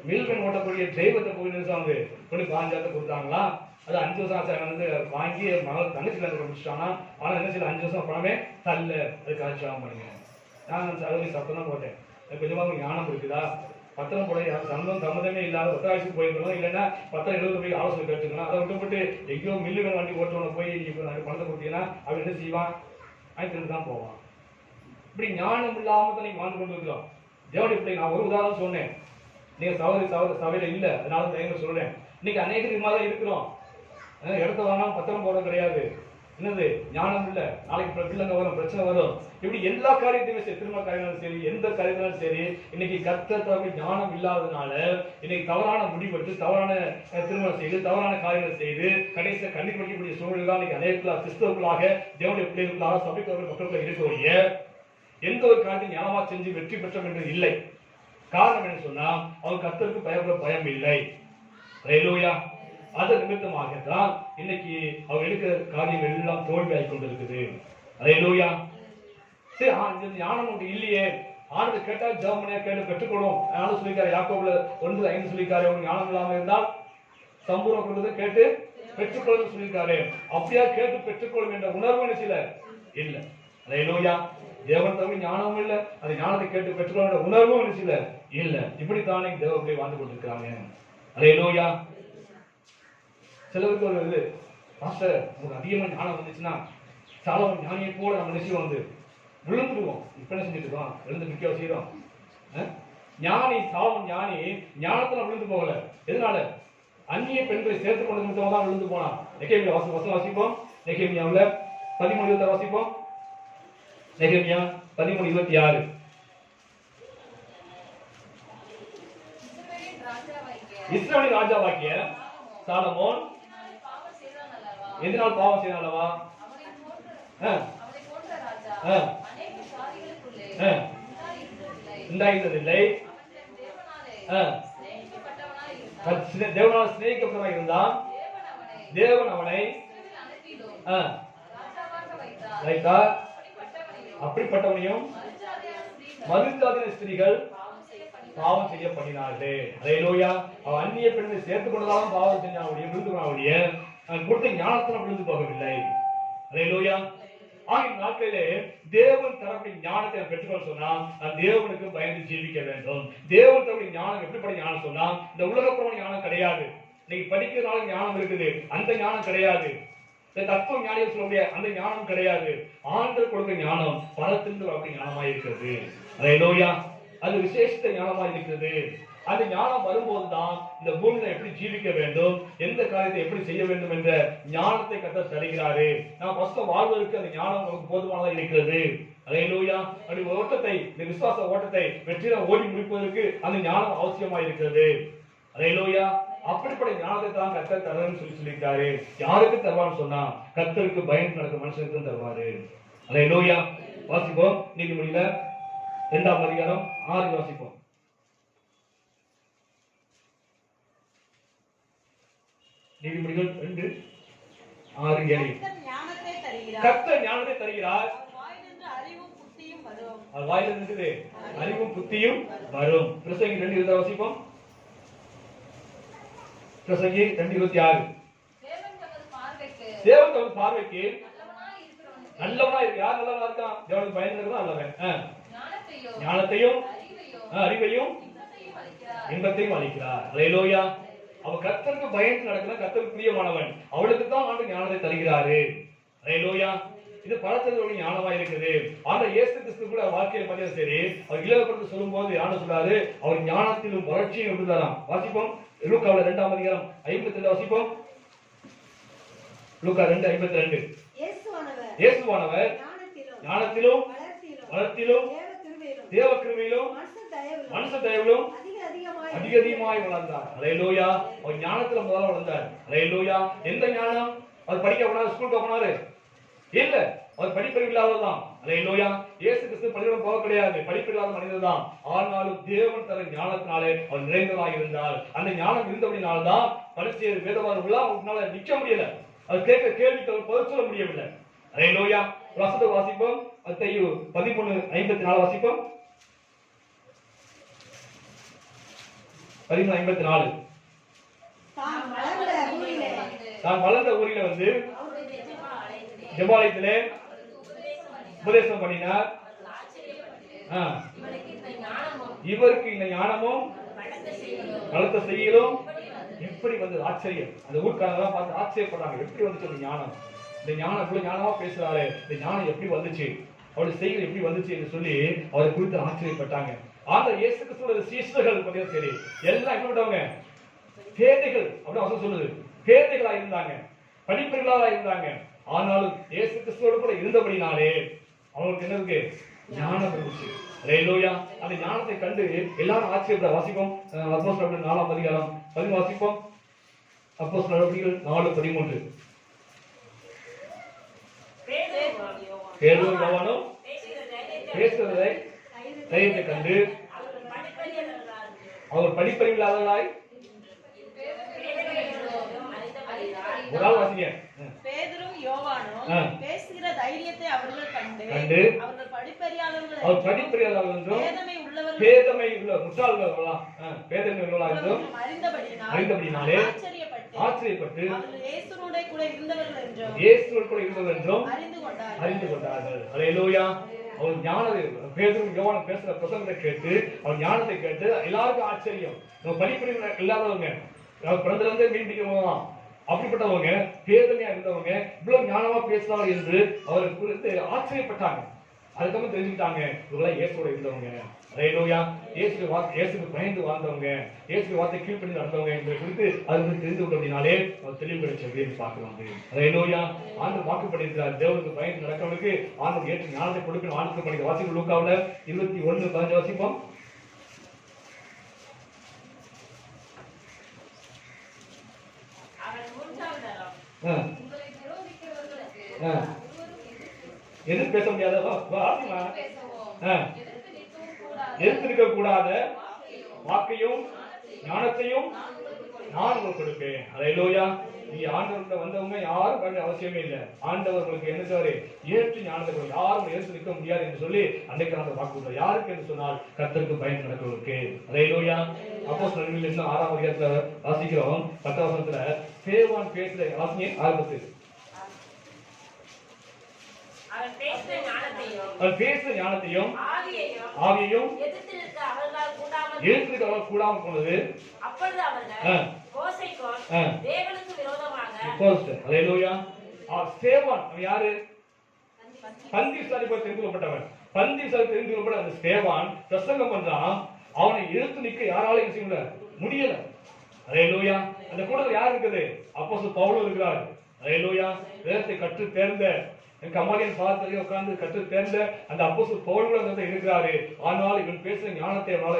மில்வென் ஓட்டக்கூடிய தெய்வத்தை போய் நிறுத்தாங்க கொண்டு 5,000 கொடுத்தாங்களா? அது 5 வருஷம் ஆச்சு வாங்கி மகள் தங்கச்சில முடிச்சிட்டானா. ஆனா என்ன செய்யல, 5 வருஷம் பணமே தள்ள. அது காட்சியாகம் பண்ணுங்க. நான் சகோதரி சத்தம் தான் போட்டேன். கொஞ்சமாக ஞானம் இருக்குதா? பத்திரம் போட சம்மதமே இல்லாத பத்திராட்சிக்கு போயிருக்கணும், இல்லைன்னா பத்திரம் எழுத போய் ஆலோசனை கேட்டுக்கணும். அதை விட்டுப்பட்டு எங்கேயோ மில்லுகள் வண்டி ஓட்டுறவங்க போய் பணத்தை கொடுத்தீங்கன்னா அவன் என்ன செய்வான்? வாங்கிட்டு தான் போவான். இப்படி ஞானம் இல்லாம தான் நீங்க வாழ்ந்து கொண்டு இருக்கிறோம். தேவனுடைய பிள்ளை, நான் ஒரு உதாரணம் சொன்னேன். நீங்க சபையில இல்ல, அதனால தயங்க சொல்றேன். இன்னைக்கு அநேக மாதிரி இருக்கிறோம். இடத்த வாங்கினா பத்திரம் போட கிடையாது. என்னது? ஞானம் இல்ல. நாளைக்கு பிள்ளைங்க வரும், பிரச்சனை வரும். இப்படி எல்லா காரியத்தையுமே சரி, திருமண காரியங்களும் சரி, எந்த காரியங்களும் சரி, இன்னைக்கு கர்த்தருக்கு ஞானம் இல்லாததுனால இன்னைக்கு தவறான முடிவெட்டு தவறான திருமணம் செய்து தவறான காரியங்கள் செய்து கடைசியில் கண்ணீர் வடிக்கக்கூடிய சூழல் தான் இன்னைக்கு அநேக கிறிஸ்தவர்களாக தேவனுடைய பிள்ளைகளாக சபைக்கு மக்களுக்கு இருக்கக்கூடிய எந்த ஒரு காரியத்தையும் ஞானமா செஞ்சு வெற்றி பெற்றோம் என்று இல்லை. காரணம் என்ன சொன்னா, அவங்க கர்த்தருக்கு பயப்பட பயம் இல்லை. ஹல்லேலூயா. அதன் நிமித்தமாகத்தான் இன்னைக்கு அவங்க எடுக்கிற காரியங்கள் எல்லாம் தோல்வியாகி கொண்டிருக்குது. ஹல்லேலூயா. சரி, இந்த ஞானம் ஒன்று இல்லையே, ஆண்டு கேட்டா ஜெர்மனியா கேட்டு பெற்றுக்கொள்ளும். ஞானம் சொல்லிக்காரு, யாக்கோபுல 1:5 சொல்லிக்காரு, அவங்க ஞானம் இல்லாம இருந்தால் சம்பூர்ண கொள்வதை கேட்டு பெற்றுக்கொள்ளும் சொல்லியிருக்காரு. அப்படியா கேட்டு பெற்றுக்கொள்ளும் என்ற உணர்வு சில இல்ல. ஹல்லேலூயா. தேவன் தவிர ஞானமும் இல்ல, அந்த ஞானத்தை கேட்டு பெற்றுக்கொள்ள உணர்வும் சில இல்ல. இப்படித்தானே தேவப்படி வாழ்ந்து கொண்டிருக்கிறாங்க. ஹல்லேலூயா. சிலருக்கு ஒரு இது, மாஸ்டர் உங்களுக்கு அதிகமாக ஞானம் வந்துச்சுன்னா சாலமோன் ஞானியை போல நம்ம நிச்சயம் விழுந்துடுவோம். இப்ப என்ன செஞ்சுட்டு இருக்கோம்? விழுந்து நிக்க செய்யறோம். ஞானி சாலமோன் ஞானி ஞானத்துல விழுந்து போகல. எதனால? அந்நிய பெண்களை சேர்த்து கொண்டு நிமித்தமாக தான் விழுந்து போனான். நெகேமியா வசனம் வாசிப்போம். நெகேமியாவுல 13:26 வாசிப்போம். நெகேமியா 13:26. இஸ்ரவேலின் ராஜாவாகிய சாலமோன் எதனால் பாவம் செய்தான் அல்லவா? உண்டாயிருந்ததில்லை. தேவனால் சிநேகிக்கப்பட்டவனாய் இருந்தான். தேவன் அவனை வைத்தார். அப்படிப்பட்டவனையும் மறுஜாதியின ஸ்திரீகள் பாவம் செய்ய பண்ணினார்களே. ஹல்லேலூயா. அவன் அந்நிய பெண்களை சேர்த்துக் கொண்டதாலும் பாவம் செஞ்சான். விழுந்துவானுடைய கொடுத்த ஞானத்தில் விழுந்து போகவில்லை. ஹல்லேலூயா. ஆகிய நாட்களிலே தேவன் தரப்படி ஞானத்தை பெற்றுக்கொள்ள சொன்னா தேவனுக்கு பயந்து ஜீவிக்க வேண்டும். தேவன் தரப்படி ஞானம் எப்படிப்பட்ட ஞானம் சொன்னா இந்த உலகப்புறமான ஞானம் கிடையாது. இன்னைக்கு படிக்கிறதுனால ஞானம் இருக்குது, அந்த ஞானம் கிடையாது. தத்துவ ஞானிகள் சொல்லக்கூடிய அந்த ஞானம் கிடையாது. ஆண்டவர் கொடுத்த ஞானம் பரத்திலிருந்து வரக்கூடிய ஞானமாய் இருக்கிறது. ஹல்லேலூயா. அது விசேஷத்த ஞானமாய் இருக்கிறது. அந்த ஞானம் வரும்போதுதான் இந்த பூமியில எப்படி ஜீவிக்க வேண்டும், எந்த காரியத்தை எப்படி செய்ய வேண்டும் என்ற ஞானத்தை கர்த்தர் தருகிறாரு. நாம் ஃபர்ஸ்ட் வாழ்வதற்கு அந்த ஞானம் நமக்கு போதுமானதா இருக்கிறது. ஹல்லேலூயா. அப்படி ஓட்டத்தை, இந்த விசுவாச ஓட்டத்தை வெற்றியாக ஓடி முடிப்பதற்கு அந்த ஞானம் அவசியமா இருக்கிறது. ஹல்லேலூயா. அப்படிப்பட்ட ஞானத்தை தான் கர்த்தர் தருவார்னு சொல்லியிருக்காரு. யாருக்கு தருவான்னு சொன்னா கர்த்தருக்கு பயந்து நடக்கும் மனுஷனுக்கு தருவாரு. ஹல்லேலூயா. வாசிப்போம். நீதிமொழியில 2ஆம் அதிகாரம் 6 வாசிப்போம். நீதிமொழிகள் 2:6-7. கர்த்தர் ஞானத்தை தருகிறார். அவர் வாயில இருக்குது அறிவும் புத்தியும் வரும். பிரசங்கி 2:20 வாசிப்போம். பிரசங்கி 2:26. தேவன் தமது பார்வைக்கு நல்லவனா இருக்கு. யார் நல்லவனா இருக்கான்? தேவனுக்கு பயந்துதான் நல்லவன். ஞானத்தையும் அறிவையும் இன்பத்தையும் அளிக்கிறார். அல்லேலூயா. அவ கர்த்தருக்கு பயந்து நடக்கிறான், கர்த்தருக்கு பிரியமானவன், அவளுக்கு தான் ஆண்டு ஞானத்தை தருகிறாரு. அல்லேலூயா. இது பலத்தோட ஞானமா இருக்குது. ஆனா இயேசு கிறிஸ்து கூட வாழ்க்கையை பத்தி சரி அவர் இளவரசு சொல்லும் போது யாரும் சொல்றாரு, அவர் ஞானத்திலும் வளர்ச்சியும் விடுதாராம். வாசிப்போம் லூக்காவுல 2ஆம் அதிகாரம் 52 வாசிப்போம். லூக்கா 2:52. இயேசுவானவர் ஞானத்திலும் வளர்ச்சியிலும் தேவ கிருபையிலும் மனுஷ தயவிலும் அதிகமாய் வளர்ந்தார். அல்லேலூயா. அவர் ஞானத்துல முதல்ல வளர்ந்தார். அல்லேலூயா. எந்த ஞானம்? அவர் படிக்க போனாரு, ஸ்கூலுக்கு போனாரு இல்ல, அவர் படிப்பறிவு இல்லாததான். அல்லேலூயா. இயேசு கிறிஸ்து பள்ளிக்கூடம் போக கிடையாது, படிப்பில்லாத மனிதர் தான். ஆனாலும் தேவன் தர ஞானத்தினாலே அவர் நிறைந்ததாக இருந்தார். அந்த ஞானம் இருந்தபடினால்தான் பரிசேயர் வேதவாதிகள் அவங்களால நிக்க முடியல. அவர் கேட்க கேள்விக்கு அவர் பதில் சொல்ல முடியவில்லை. அல்லேலூயா. வசனத்தை வாசிப்போம். மத்தேயு 13:54 வாசிப்போம். 13:54. தான் வளர்ந்த ஊரில வந்து ஜெபாலயத்திலே உபதேசம் பண்ணினார். இவருக்கு இந்த ஞானமும் பலத்த செய்யலும் எப்படி வந்து ஆச்சரியம். அந்த ஊர்க்காரங்க பார்த்து ஆச்சரியப்படுறாங்க, எப்படி வந்துச்சு ஞானம், இந்த ஞானம் இவ்வளவு ஞானமா பேசுறாரு, இந்த ஞானம் எப்படி வந்துச்சு, அவருடைய செய்கை எப்படி வந்துச்சு என்று சொல்லி அவரை குறித்து ஆச்சரியப்பட்டாங்க. ஆனா இயேசு கிறிஸ்துவோட சீஷர்கள் பார்த்தீங்கன்னா சரி எல்லாம் எப்படி விட்டவங்க? பேதைகள் அப்படின்னு அவசரம் சொல்லுது. பேதைகளா இருந்தாங்க, படிப்பவர்களா இருந்தாங்க. ஆனாலும் இயேசு கிறிஸ்துவோட கூட இருந்தபடினாலே அவங்களுக்கு என்ன இருக்கு? ஞானம் இருந்துச்சு. அல்லேலூயா. அந்த ஞானத்தை கண்டு எல்லாரும் ஆச்சரியப்பட. வாசிப்போம் அப்போஸ்தலர் 4ஆம் அதிகாரம் 10 வாசிப்போம். அப்போஸ்தலர் 4:13. பேதுரு யோவானும் பேசுவதை தைரியத்தை கண்டு அவர் படிப்பறிவில்லாதவர்களாய் பேதுரும் யோவானும் பேசுகிற தைரியத்தை அவர்கள் கண்டு அவர்கள் படிப்பறியாதவர்கள் என்றும் பேதமை உள்ள முட்டாள்களா பேதமை உள்ளவர்களா என்றும் அறிந்தபடினாலே ஆச்சரியப்பட்டு இயேசுவோடு கூட இருந்தவர்கள் என்றும் அறிந்து கொண்டார்கள். அல்லேலூயா. அவர் ஞானத்தை பேதுரு யோவான் பேசுற பிரசங்கத்தை கேட்டு அவர் ஞானத்தை கேட்டு எல்லாருக்கும் ஆச்சரியம். படிப்பறிவு இல்லாதவங்க பிறந்தல இருந்தே மீன் பிடிக்கிறவங்க அப்படிப்பட்டவங்க பேதமையா இருந்தவங்க இவ்வளவு ஞானமா பேசுறாரு என்று அவரை குறித்து ஆச்சரியப்பட்டாங்க. அதுக்கப்புறம் தெரிஞ்சுக்கிட்டாங்க இவங்களா இயேசுவோட இருந்தவங்க. அல்லேலூயா. இயேசுக்கு பயந்து வாழ்ந்தவங்க, இயேசு வார்த்தை கீழ்ப்படிந்து நடந்தவங்க என்பதை குறித்து அது தெரிந்து கொண்டபடினாலே அவர் தெளிவு கிடைச்ச அப்படின்னு பார்க்கிறாங்க. அல்லேலூயா. ஆண்டவர் வாக்குப்படி இருக்கிறார். தேவனுக்கு பயந்து நடக்கிறவனுக்கு ஆண்டவர் ஏற்ற ஞானத்தை கொடுக்கணும். ஆண்டவர் படிக்க வாசிக்கும் லூக்காவுல 21:15 வாசிப்போம். எதிர்த்து பேச முடியாத எதிர்த்திருக்க கூடாத வாக்கையும் ஞானத்தையும் நான் உங்களுக்கு கொடுப்பேன். அல்லேலூயா. நீங்க ஆண்டவர்கிட்ட வந்தவங்க யாரும் கண்டு அவசியமே இல்லை. ஆண்டவர் உங்களுக்கு என்ன செய்வாரு? ஏற்று ஞானத்தை கொடுக்க யாரும் எதிர்த்து நிற்க முடியாது என்று சொல்லி அன்றைக்கு அந்த வாக்கு கொடுத்தார். யாருக்கு என்று சொன்னால் கர்த்தருக்கு பயந்து நடக்கிறவருக்கு. அல்லேலூயா. அப்போஸ்தலர் 6ஆம் அதிகாரத்துல வாசிக்கிறோம் 10ஆம் வசனத்துல சேவான் பேசுற வாசிங்க ஆரம்பத்து. அவன் பேசுற ஞானத்தையும் ஆவியையும் எதிர்த்து அவர்கள் கூடாமல் போனது. அப்பொழுது அவர்கள் தேவனுக்கு விரோதமாக அல்லேலூயா. சேவான் யாரு? பந்திசாலி தெரிந்து கொள்ளப்பட்டவன். பந்திசாலி தெரிந்து கொள்ளப்பட்ட அந்த சேவான் பிரசங்கம் பண்றான். அவனை எதிர்த்து நிற்க யாராலையும் செய்ய முடியல. அல்லேலூயா. அந்த கூட்டத்தில் யார் இருக்குது? அப்போஸ்தலர் பவுல் இருக்கிறார். அல்லேலூயா. வேதத்தை கற்று தேர்ந்த கமாலியன் பாதத்திலே உட்கார்ந்து கற்று தேர்ந்த அந்த அப்போஸ்தலர் பவுல் கூட அங்க இருக்கிறாரு. ஆனால் இவன் பேசுற ஞானத்தை அவனால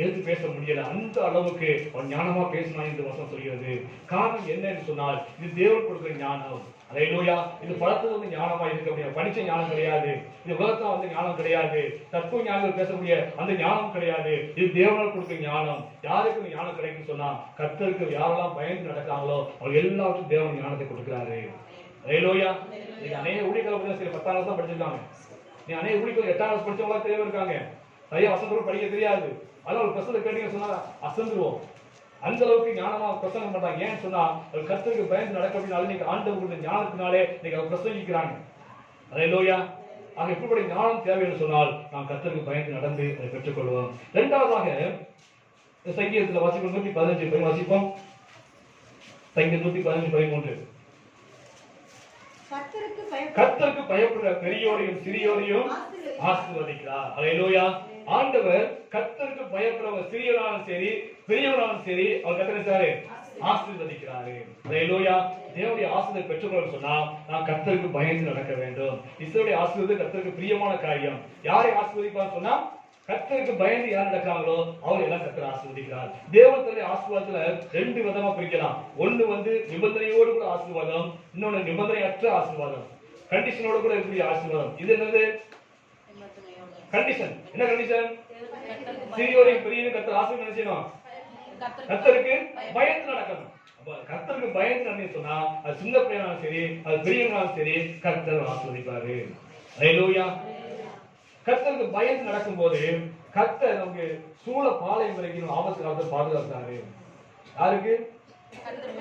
எடுத்து பேச முடியல. அந்த அளவுக்கு அவன் ஞானமா பேசினான் என்று வசனம் சொல்கிறது. காரணம் என்னன்னு சொன்னால் இது தேவன் கொடுக்கிற ஞானம். அல்லேலூயா. இது பழத்துல வந்து ஞானமா இருக்க முடியாது. படிச்ச ஞானம் கிடையாது. இது உலகத்துல வந்து ஞானம் கிடையாது. தத்துவ ஞானம் பேசக்கூடிய அந்த ஞானம் கிடையாது. இது தேவனால் கொடுக்கிற ஞானம். யாருக்கு ஞானம் கிடைக்கும் சொன்னா கர்த்தருக்கு யாரெல்லாம் பயந்து நடக்காங்களோ அவங்க எல்லாருக்கும் தேவன் ஞானத்தை கொடுக்கிறாரு. அல்லேலூயா. இன்னைக்கு அநேக ஊழியர்கள் 10ஆம் கிளாஸ் தான் படிச்சிருக்காங்க. நீ அநேக ஊழியர்கள் 8ஆம் கிளாஸ் படிச்சவங்களா தெரியவே இருக்காங்க. நிறைய வசனங்களும் படிக்க தெரியாது. அதனால ஒரு பிரசங்க கேட்டீங்கன்னு சொன்னா அசந்துருவோம். அந்த அளவுக்கு ஞானமா பிரசங்கம் பண்றாங்க. ஏன்னு சொன்னா கர்த்தருக்கு பயந்து நடக்க அப்படின்னால இன்னைக்கு ஆண்டவர் கொடுத்த ஞானத்தினாலே இன்னைக்கு அவங்க பிரசங்கிக்கிறாங்க. அல்லேலூயா. ஆக எப்படிப்பட்ட ஞானம் தேவைன்னு சொன்னால் நாம் கர்த்தருக்கு பயந்து நடந்து அதை பெற்றுக்கொள்வோம். இரண்டாவதாக சங்கீதத்தில் வாசிப்போம் 115 வாசிப்போம். சங்கீதம் 115:13. கர்த்தருக்கு பயப்படுற பெரியோரையும் சிறியோரையும் ஆசீர்வதிக்கிறார். அல்லேலூயா. ஆண்டவர் கர்த்தருக்கு பயப்படுறவர் சிறியவனாலும் சரி பெரியவனாலும் சரி அவர் கர்த்தரை ஆசீர்வதிக்கிறாரு. அல்லேலூயா. தேவனுடைய ஆசீர்வாதத்தை பெற்றுக்கொள்ள சொன்னா நாம் கர்த்தருக்கு பயந்து நடக்க வேண்டும். இஸ்ரவேலுடைய ஆசீர்வாதம் கர்த்தருக்கு பிரியமான காரியம். யாரை ஆசீர்வதிப்பார் சொன்னா கர்த்தருக்கு பயந்து யார் நடக்கிறாங்களோ அவங்க எல்லாம் கர்த்தரை ஆசீர்வதிக்கிறார். தேவனுடைய ஆசீர்வாதத்துல 2 விதமா பிரிக்கலாம். ஒண்ணு நிபந்தனையோடு கூட ஆசீர்வாதம், இன்னொன்னு நிபந்தனையற்ற ஆசீர்வாதம், கண்டிஷனோட கூட இருக்கக்கூடிய ஆசீர்வாதம். இது என்னது? கண்டிஷன். என்ன கண்டிஷன்? சிறியோரையும் பெரியவரையும் கர்த்தர் ஆசீர்வாதம் செய்யணும். கர்த்தருக்கு பயந்து நடக்கணும். கர்த்தருக்கு பயந்து நடந்து சொன்னா அது சின்ன பிள்ளைனாலும் சரி அது பெரியவனாலும் சரி கர்த்தர் ஆசீர்வதிப்பாரு. அல்லேலூயா. கர்த்தருக்கு பயந்து நடக்கும் போது கர்த்தர் நமக்கு சூழ பாளையம் வரைக்கும் ஆபத்து காலத்தை பாதுகாத்தாரு. யாருக்கு?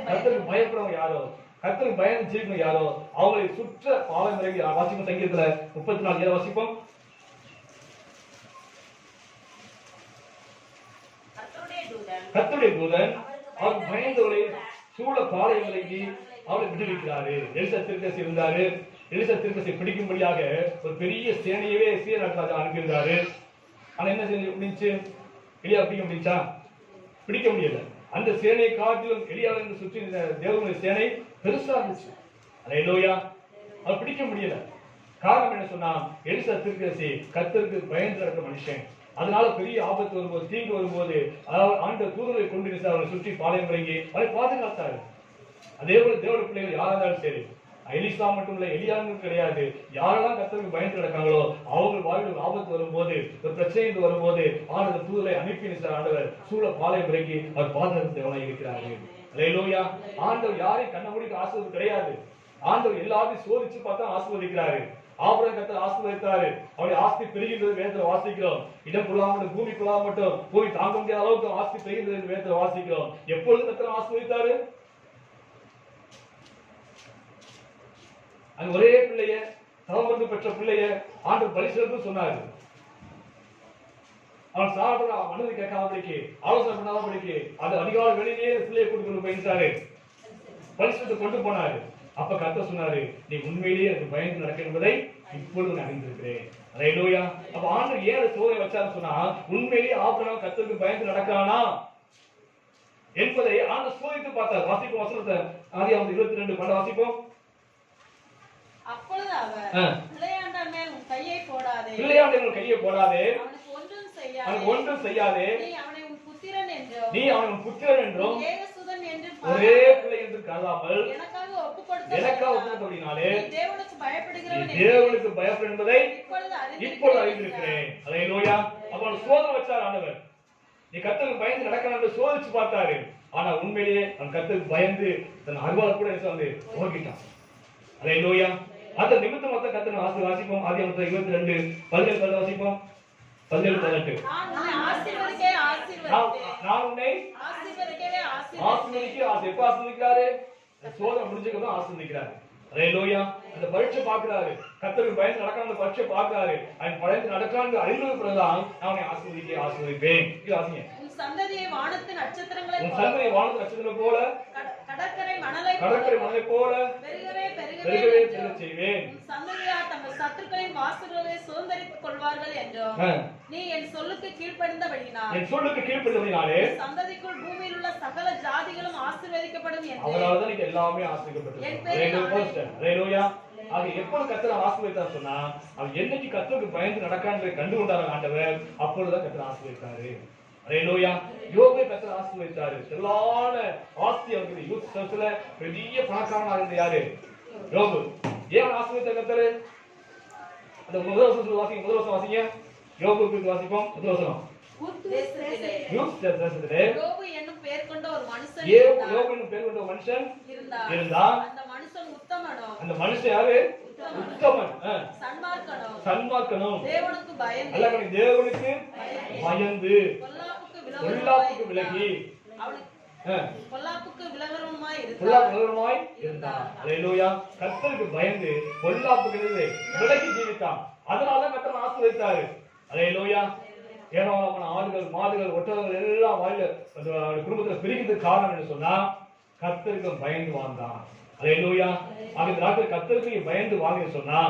கர்த்தருக்கு பயப்படுறவங்க யாரோ, கர்த்தருக்கு பயந்து ஜீவிக்கணும் யாரோ அவங்களை சுற்ற பாளையம் வரைக்கும் வாசிப்போம். சங்கீதத்துல 34 வாசிப்போம். கர்த்தருடைய தூதன் அவர் பயந்தவரை சூழ பாளையம் வரைக்கும் அவரை விடுவிக்கிறாரு. எலிசா தீர்க்கதரிசி இருந்தாரு. எலிசா தீர்க்கதரிசியை பிடிக்கும்படியாக ஒரு பெரிய சேனையவே சீராஜா அனுப்பியிருந்தாரு. ஆனா என்ன செஞ்சு எலியா பிடிக்க முடிச்சா? பிடிக்க முடியல. அந்த சேனையை காட்டிலும் எலியாவிலிருந்து சுற்றி தேவனுடைய சேனை பெருசா இருந்துச்சு. அல்லேலூயா. அவர் பிடிக்க முடியல. காரணம் என்ன சொன்னா எலிசா தீர்க்கதரிசி கர்த்தருக்கு பயந்து நடக்கிற மனுஷன். அதனால பெரிய ஆபத்து வரும்போது தீங்கு வரும்போது ஆண்ட தூதரை கொண்டு அவரை சுற்றி பாளையம் வழங்கி அவரை பாதுகாத்தாரு. அதே போல தேவனுடைய பிள்ளைகள் யாரா இருந்தாலும் சரி, எலிசா மட்டும் இல்ல எலியாவும் கிடையாது, யாரெல்லாம் கர்த்தருக்கு பயந்து நடக்காங்களோ அவங்க வாழ்வில் ஆபத்து வரும்போது ஒரு பிரச்சனை வரும்போது ஆண்டவர் தூதரை அனுப்பி ஆண்டவர் சூழ பாளையம் வரைக்கி அவர் பாதுகாப்பு தேவனாய் இருக்கிறாரு. அல்லேலூயா. ஆண்டவர் யாரையும் கண்ண மூடிட்டு ஆசீர்வாதம் கிடையாது. ஆண்டவர் எல்லாத்தையும் சோதிச்சு பார்த்தா ஆசீர்வதிக்கிறாரு. ஆபிரகாம் கர்த்தர் ஆசீர்வதித்தாரு. அவருடைய ஆஸ்தி பெருகின்றது வேதத்துல வாசிக்கிறோம். இடம் கொள்ளாமட்டும் பூமி கொள்ளாமட்டும் பூமி தாங்க முடியாத அளவுக்கு ஆஸ்தி பெருகின்றது வேதத்துல வாசிக்கிறோம். எப்பொழுது கர்த்தர் ஆசீர்வதித்தாரு? அந்த ஒரே பிள்ளைய தவமருந்து பெற்ற பிள்ளைய ஆண்டவர் பலி செலுத்த சொன்னாரு. அவன் சாப்பிட மனது கேட்காமடிக்கு ஆலோசனை பண்ணாதபடிக்கு அது அதிகால வெளியிலேயே பிள்ளையை கூட்டு கொண்டு போயிருந்தாரு. பலி செலுத்த கொண்டு போனாரு. அப்ப கர்த்தர் சொன்னாரு, நீ உண்மையிலேயே எனக்கு பயந்து நடக்க என்பதை இப்பொழுது நான் அறிந்திருக்கிறேன். அல்லேலூயா. அப்ப ஆண்டவர் ஏன் சோதனை வச்சாரு சொன்னா உண்மையிலேயே ஆபிரகாம் கர்த்தருக்கு பயந்து நடக்கிறானா என்பதை ஆண்டவர் சோதித்து பார்த்தார். வாசிப்போம் வசனத்தை. ஆதியாகமம் 22 வாசிப்போம். அப்பொழுது அவர் பிள்ளையாண்டவர் மேல் உன் கையை போடாதே, பிள்ளையாண்டவர் மேல் கையை போடாதே, அவனுக்கு ஒன்றும் செய்யாதே, நீ அவனை உன் புத்திரன் என்றும் ஏகசுதன் என்றும் ஒரே பிள்ளை என்று கருதாமல் எனக்காக ஒப்புக்கொடுத்தபடினாலே தேவனுக்கு பயப்படு என்பதை இப்பொழுது அறிந்திருக்கிறேன். அல்லேலூயா. அப்ப சோதனை வச்சார் ஆண்டவர். நீ கர்த்தருக்கு பயந்து நடக்கணும் என்று சோதிச்சு பார்த்தாரு. ஆனா உண்மையிலேயே அவன் கர்த்தருக்கு பயந்து தன் அருவாளை கூட வந்து ஓகிட்டான். அல்லேலூயா. அந்த நிமித்தம் மொத்த கர்த்தர் வாசிப்போம். ஆதியாகமம் 22:17 வாசிப்போம். 17-18. நான் உன்னை எப்ப ஆசீர்வதிக்கிறாரு? சோதனை முடிஞ்சதுக்கு ஆசீர்வதிக்கிறாரு. அல்லேலூயா. அந்த பரீட்சை பார்க்கிறாரு. கர்த்தருக்கு பயந்து நடக்காம பரீட்சை பார்க்கிறாரு. அவன் பயந்து நடக்கான்னு அறிந்தது பிறகுதான் அவனை ஆசீர்வதிப்பேன். இது ஆசீங்க. உன் சந்ததியை வானத்து நட்சத்திரங்களை போல கடற்கரை மணலை போல பெருகவே செய்வேன். சந்ததியார் தங்கள் சத்துருக்களின் வாசல்களை சுதந்தரித்துக் கொள்வார்கள் என்றும் நீ என் சொல்லுக்கு கீழ்ப்படிந்தபடினாலே சந்ததிக்குள் பூமியில் உள்ள சகல ஜாதிகளும் ஆசீர்வதிக்கப்படும் என்று அவரால் நீங்க எல்லாமே ஆசீர்வதிக்கப்படும். ஆக எப்பொழுது கர்த்தர் ஆசீர்வதித்தார் சொன்னா அவன் என்னைக்கு கர்த்தருக்கு பயந்து நடக்கான்னு கண்டு கொண்டாரு ஆண்டவர் அப்பொழுதுதான் கர்த்தர் ஆசீர்வதித்தாரு. அல்லேலூயா. யோபை கர்த்தர் ஆசீர்வதித்தாரு. எல்லான ஆஸ்தி அவருக்கு யூத் சர்ச்ல பெரிய பணக்காரனா இருந்த யாரு? யோபு. ஏன் ஆசீர்வதித்த கர்த்தர்? அந்த முதல் வசனம் வாசிங்க. யோபுக்கு வாசிப்போம். முதல் வசனம். யோபு என்னும் பெயர் கொண்ட ஒரு மனுஷன் இருந்தான். அந்த மனுஷன் உத்தமனோ. அந்த மனுஷன் யாரு? உத்தமன், சன்மார்க்கனும், சன்மார்க்கனும், தேவனுக்கு பயந்து, அல்ல தேவனுக்கு பயந்து, பொல்லாப்புக்கு விலகி, பொல்லாப்புக்கு விலகுறவனுமாய் இருந்தான். அல்லேலூயா. கர்த்தருக்கு பயந்து பொல்லாப்புக்கு விலகி ஜீவித்தான். அதனால கர்த்தர் ஆசீர்வதித்தாரு. அல்லேலூயா. ஏராளமான ஆடுகள், மாடுகள், ஒட்டகங்கள் எல்லாம் வாயில குடும்பத்துல பிரிக்கிறதுக்கு காரணம் என்று சொன்னா கர்த்தருக்கு பயந்து வாழ்ந்தான். அல்லேலூயா. அந்த நாட்கள் கர்த்தருக்கு பயந்து வாழ்ந்து சொன்னா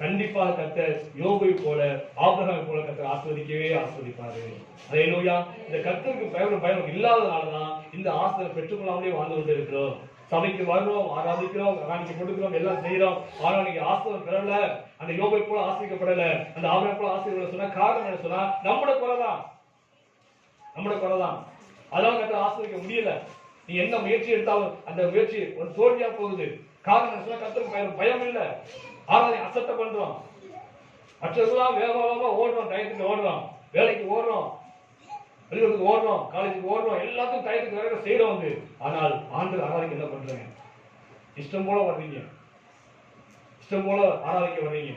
கண்டிப்பாக கர்த்தர் யோபை போல, ஆபிரகாம் போல கர்த்தர் ஆசீர்வதிப்பாரு. அல்லேலூயா. இந்த கர்த்தருக்கு பயம் இல்லாதனாலதான் இந்த ஆசீர்வாதத்தை பெற்றுக்கொள்ளாமலே வாழ்ந்து கொண்டு இருக்கிறோம். சபைக்கு வர்றோம், ஆராதிக்கிறோம், காணிக்கை கொடுக்கிறோம், எல்லாம் செய்யறோம். ஆனா நீங்க ஆசீர்வாதம் பெறல, அந்த யோபை போல ஆசீர்வதிக்கப்படல, அந்த ஆபிரகாம் போல ஆசீர்வாதம் சொன்னா காரணம் என்ன சொன்னா நம்முடைய குறைதான். அதான் கர்த்தர் ஆசீர்வதிக்க முடியல. நீ என்ன முயற்சி எடுத்தாலும் அந்த முயற்சி ஒரு தோல்வியா போகுது. காரணம் என்ன சொன்னா கர்த்தருக்கு பயம் இல்ல. ஆராதனை அசட்டை பண்றோம், மற்றதெல்லாம் வேகமா ஓடுறோம், டயத்துக்கு ஓடுறோம், வேலைக்கு ஓடுறோம், வெளியூருக்கு ஓடுறோம், காலேஜுக்கு ஓடுறோம், எல்லாத்தையும் டயத்துக்கு வேற செய்யறோம் வந்து. ஆனால் ஆண்டு ஆராதிக்க என்ன பண்றீங்க? இஷ்டம் போல வர்றீங்க, இஷ்டம் போல ஆராதிக்க வர்றீங்க.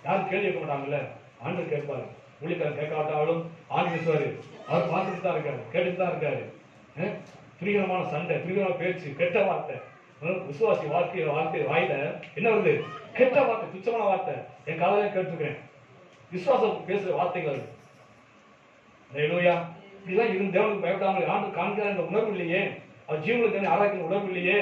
யாரும் கேள்வி கேட்க மாட்டாங்கல்ல, ஆண்டு கேட்பாரு. ஊழியக்காரர் கேட்காட்டாலும் ஆண்டு பேசுவாரு. அவர் பார்த்துட்டு தான் இருக்காரு, கேட்டுட்டு தான் இருக்காரு. துரிகரமான சண்டை, துரிகரமான பேச்சு, கெட்ட வார்த்தை, விசுவாசி வார்த்தை வாயில என்ன வருது? கெட்ட வார்த்தை, துச்சமான வார்த்தை. என் காலையில கேட்டுக்கிறேன் விசுவாசம் பேசுற வார்த்தைகள். இப்படிலாம் இருந்து தேவனுக்கு பயப்படாமல் ஆண்டு காண்கிற அந்த உணர்வு இல்லையே, அவர் ஜீவனுக்கு தேவனை ஆராய்க்கிற உணர்வு இல்லையே.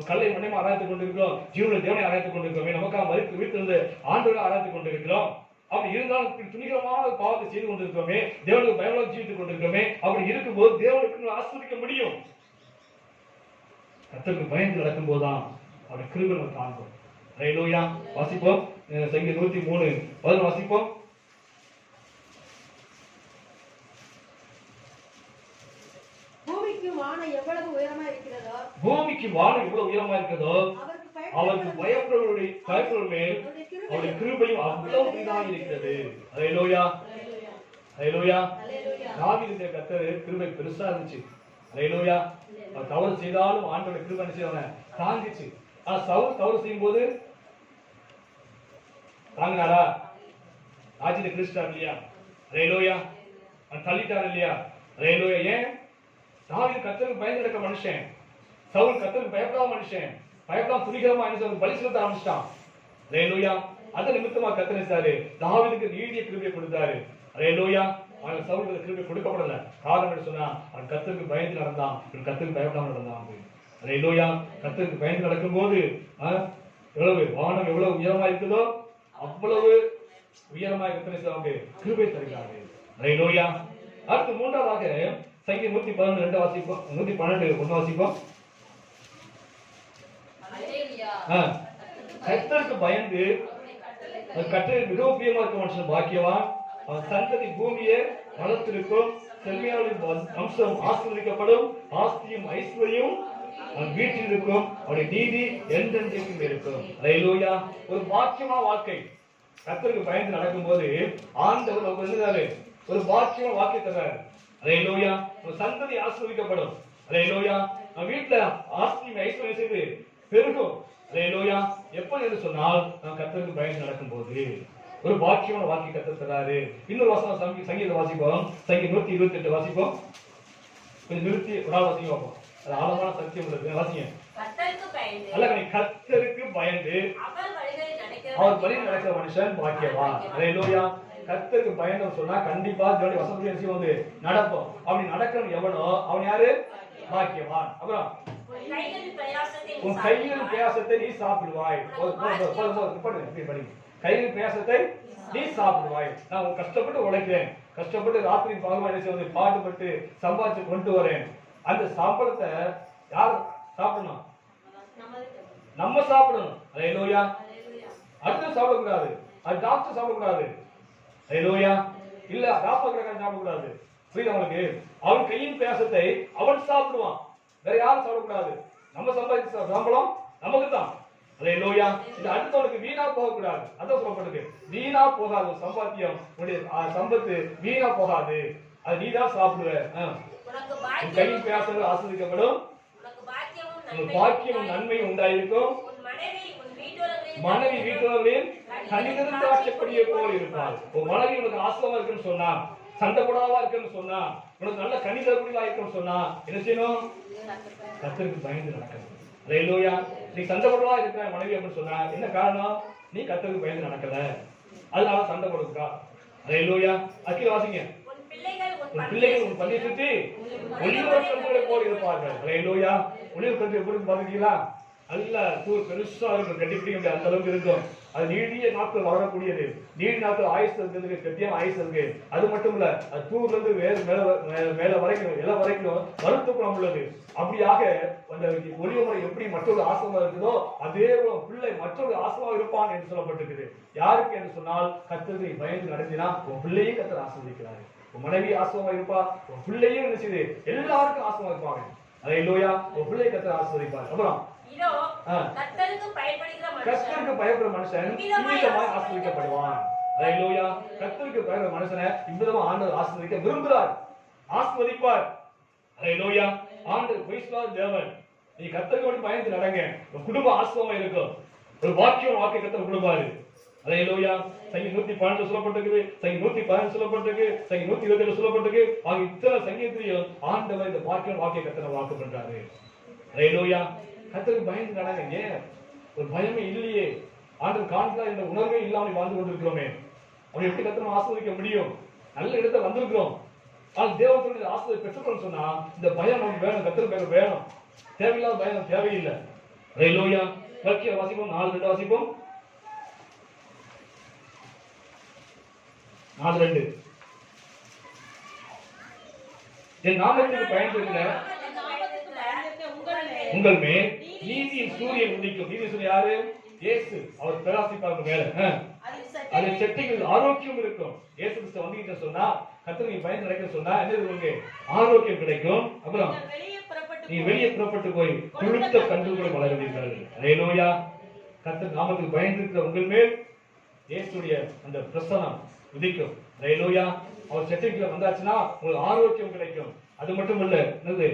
கல்லை மண்ணையும் ஆராய்த்து கொண்டிருக்கிறோம், ஜீவனுக்கு தேவனை ஆராய்த்து கொண்டிருக்கிறோம், நமக்காக மறுத்து வீட்டிலிருந்து ஆண்டுகளை ஆராய்த்து கொண்டிருக்கிறோம். அப்படி இருந்தாலும் துணிகரமான பாவத்தை செய்து கொண்டிருக்கிறோமே, தேவனுக்கு பயமாக ஜீவித்துக் கொண்டிருக்கிறோமே. அப்படி இருக்கும்போது தேவனுக்கு ஆஸ்வதிக்க முடியும். கர்த்தருக்கு பயந்து நடக்கும் போதுதான் அவருடைய கிருபை நம்ம காண்போம். அல்லேலூயா. வாசிப்போம் சங்கீதம் 103 வாசிப்போம். பூமிக்கு வானம் எவ்வளவு உயரமா இருக்கிறதோ அவருக்கு பயப்படுவவருடைய மேல் அவருடைய கிருபையும் அவ்வளவு பெரிதாக இருக்கிறது. அல்லேலூயா. தாவீதுடைய கர்த்தர் கிருபை பெருசா இருந்துச்சு. அல்லேலூயா. அவர் தவறு செய்தாலும் ஆண்டவருடைய கிருபை நினைச்சவன தாங்கிச்சு. ஆனா சவுல் தவறு செய்யும் போது தாங்கினாரா? ராஜ்யத்தை கிறிஸ்டார் இல்லையா? அல்லேலூயா. தள்ளிட்டார் இல்லையா? அல்லேலூயா. ஏன்? தாவீது கர்த்தருக்கு பயந்து நடக்க மனுஷன், சவுல் கர்த்தருக்கு பயப்படாத மனுஷன், பயப்படாம துணிகரமா என்ன பலி செலுத்த ஆரம்பிச்சிட்டான். அல்லேலூயா. அது நிமித்தமா கர்த்தர் நினைச்சாரு, தாவீதுக்கு நீடிய கிருபையை கொடுத்தாரு. அல்லேலூயா. ஆனால் சவுலுக்கு கிருபை கொடுக்கப்படல. காரணம் என்ன சொன்னா அவன் கர்த்தருக்கு பயந்து நடந்தான், இவன் கர்த்தருக்கு பயப்படாம நடந்தான். அல்லேலூயா. கர்த்தருக்கு பயந்து நடக்கும் போது எவ்வளவு வானம் எவ்வளவு உயரமா இருக்குதோ அவ்வளவு உயரமா இருக்கிற கிருபை தருகிறாரு. அல்லேலூயா. அடுத்து மூன்றாவதாக சங்கீதம் 112 வாசிப்போம், 112 வாசிப்போம். கர்த்தருக்கு பயந்து கர்த்தருக்கு மிகவும் பிரியமா இருக்க மனுஷன் பாக்கியவான். அவன் சந்ததி பூமியை வளர்த்திருக்கும், செல்வியாளின் அம்சம் ஆசீர்வதிக்கப்படும், ஆஸ்தியும் ஐஸ்வர்யம் அவன் வீட்டில் இருக்கும், அவருடைய நீதி என்றென்றைக்கும் இருக்கும். அல்லேலூயா. ஒரு பாக்கியமான வாழ்க்கை கர்த்தருக்கு பயந்து நடக்கும் போது ஆண்டவர் ஒரு பாக்கியமான வாழ்க்கை தர்றாரு. அல்லேலூயா. ஒரு சந்ததி ஆசீர்வதிக்கப்படும். அல்லேலூயா. நம்ம வீட்டுல ஆஸ்தியும் ஐஸ்வர்யம் செய்து பெருகும். அல்லேலூயா. எப்ப என்று சொன்னால் நாம் கர்த்தருக்கு பயந்து நடக்கும் போது ஒரு பாக்கியமான வாழ்க்கை கர்த்தர் தராரு. இன்னொரு வசனம் சங்கீத வாசிப்போம், சங்கீதம் 128 வாசிப்போம். கொஞ்சம் நிறுத்தி ஒரு வாசிங்க பார்ப்போம். அது ஆழமான சத்தியம் உள்ளது. வாசிங்க. கர்த்தருக்கு பயந்து அவர் வழியில் நடக்கிற மனுஷன் பாக்கியவான். அல்லேலூயா. கர்த்தருக்கு பயந்தவன் சொன்னா கண்டிப்பா தேவனுடைய வசனத்தை வந்து நடப்போம். அப்படி நடக்கிறவன் எவனோ அவன் யாரு? பாக்கியவான். அப்புறம் உன் கையில் பிரயாசத்தை நீ சாப்பிடுவாய். கையில் பிரயாசத்தை நீ சாப்பிடுவாய். நான் உன் கஷ்டப்பட்டு உழைக்கிறேன், கஷ்டப்பட்டு ராத்திரி பகவான் பாடுபட்டு சம்பாதிச்சு கொண்டு வரேன். அந்த சம்பளத்தை யார் சாப்பிடணும்? நம்ம சாப்பிடணும். அல்லேலூயா. அடுத்து சாப்பிடக்கூடாது, அது டாக்டர் சாப்பிடக்கூடாது. அல்லேலூயா. இல்ல டாக்டர் சாப்பிடக்கூடாது. புரியுது அவனுக்கு? அவன் கையின் பிரயாசத்தை அவன் சாப்பிடுவான், வேற யாரும் சாப்பிடக்கூடாது. நம்ம சம்பாதிச்ச சம்பளம் நமக்கு தான். அல்லேலூயா. இது அடுத்தவனுக்கு வீணா போகக்கூடாது. அதான் சொல்லப்படுது, வீணா போகாது சம்பாத்தியம், உன்னுடைய சம்பத்து வீணா போகாது, அது நீதான் சாப்பிடுவ. கையின் பிரயாசங்கள் ஆஸ்வதிக்கப்படும், பாக்கியமும் நன்மையும் உண்டாயிருக்கும், மனைவி வீட்டுகளில் கனிதரும் திராட்சைப்படியை போல் இருப்பாள். உன் மனைவி உனக்கு ஆசிரமா இருக்குன்னு சொன்னா, சண்டை போடாதா இருக்குன்னு சொன்னா, உனக்கு நல்ல கனிதரக்கூடியதா இருக்குன்னு சொன்னா என்ன செய்யணும்? கர்த்தருக்கு பயந்து நடக்கணும். அல்லேலூயா. நீ சண்டை போடுவா இருக்கிற மனைவி அப்படின்னு சொன்னா என்ன காரணம்? நீ கர்த்தருக்கு பயந்து நடக்கல, அதனால சண்டை போடுறா. அல்லேலூயா. அக்கீல் வாசிங்க. உன் பிள்ளைகள் உன் பள்ளியை சுற்றி ஒளிவர் கன்றுகளை போல் இருப்பார்கள். அல்லேலூயா. ஒளிவர் கன்று எப்படி பாத்தீங்களா? நல்ல தூர் பெருசா இருக்கும், கட்டி பிடிக்க முடியாது, அந்த அளவுக்கு இருக்கும். அது நீடிய நாட்கள் வளரக்கூடியது, நீண்ட நாட்கள் ஆயுசு இருக்கிறதுக்கு கட்டியான ஆயுசு இருக்கு. அது மட்டும் இல்ல, அது தூர்ல இருந்து மேல வரைக்கும் இலை வரைக்கும் மருத்துவம் உள்ளது. அப்படியாக அந்த ஒளிவமுறை எப்படி மற்றொரு ஆசிரமா இருக்குதோ அதே பிள்ளை மற்றொரு ஆசிரமா இருப்பான் என்று சொல்லப்பட்டிருக்குது. யாருக்கு என்று சொன்னால் கர்த்தரை பயந்து நடத்தினா உன் பிள்ளையும் கர்த்தர் ஆசீர்வதிக்கிறாரு. உன் மனைவி ஆசிரமா இருப்பா, உன் பிள்ளையும் என்ன செய்யுது? எல்லாருக்கும் ஆசிரமா இருப்பாங்க. அல்லேலூயா. உன் பிள்ளை கர்த்தர் ஆசீர்வதிப்பார். அப்புறம் கர்த்தருக்கு பயப்படுற மனுஷன் இவ்விதமாய் ஆசீர்வதிக்கப்படுவான். அல்லேலூயா. கர்த்தருக்கு பயப்படுற மனுஷனை இவ்விதமா ஆண்டவர் ஆசீர்வதிக்க விரும்புகிறார், ஆசீர்வதிப்பார். அல்லேலூயா. ஆண்டவர் பொய்ஸ்லாத தேவன். நீ கர்த்தருக்கு பயந்து நடங்க, உன் குடும்ப ஆசீர்வாதமா இருக்கும். ஒரு வாக்கியம் வாக்கை கர்த்தர் கொடுப்பாரு. அல்லேலூயா. சங்கீதம் 112 சொல்லப்பட்டிருக்கு, சங்கீதம் 115 சொல்லப்பட்டிருக்கு, சங்கீதம் 127 சொல்லப்பட்டிருக்கு. ஆகிய இத்தனை சங்கீதத்திலையும் ஆண்டவர் இந்த வாக்கியம் வாக்கை கர்த்தர் வாக்கு பண்றாரு. அல்லேலூயா. கர்த்தருக்கு பயந்து நடங்க. ஒரு பயமே இல்லையே, ஆண்டவர் காண்கிறார் என்ற உணர்வே இல்லாமல் வாழ்ந்து கொண்டிருக்கிறோமே, அவன் எப்படி கர்த்தரை ஆசீர்வதிக்க முடியும்? நல்ல இடத்தை வந்திருக்கிறோம், ஆனால் தேவனுடைய ஆசீர்வாதத்தை பெற்றுக்கொள்ள சொன்னா இந்த பயம் நமக்கு வேணும், கர்த்தருக்கு வேணும். தேவையில்லாத பயம் தேவையில்லை. அல்லேலூயா. வாக்கியம் வாசிப்போம், 4:2 வாசிப்போம். 4:2. என் நாமத்துக்கு பயந்திருக்கிற உங்கள் மேல் நீதியின் சூரியன் உதிக்கும். நீதி சூரியன் யாரு? இயேசு. அவர் பிரகாசிப்பாங்க மேல. அது செட்டிகள் ஆரோக்கியம் இருக்கும். இயேசு கிறிஸ்து வந்தீங்கன்னு சொன்னா, கர்த்தருக்கு பயந்து நடக்க சொன்னா என்ன உங்களுக்கு? ஆரோக்கியம் கிடைக்கும். அப்புறம் நீ வெளியே புறப்பட்டு போய் கொழுத்த கன்றுகளை வளருவீர்கள். அல்லேலூயா. கர்த்தர் நாமத்துக்கு பயந்து இருக்கிற உங்கள் மேல் இயேசுடைய அந்த பிரசன்னம் உதிக்கும். அல்லேலூயா. அவர் செட்டிகளை வந்தாச்சுன்னா உங்களுக்கு ஆரோக்கியம் கிடைக்கும். அது மட்டும் இல்ல, என்னது?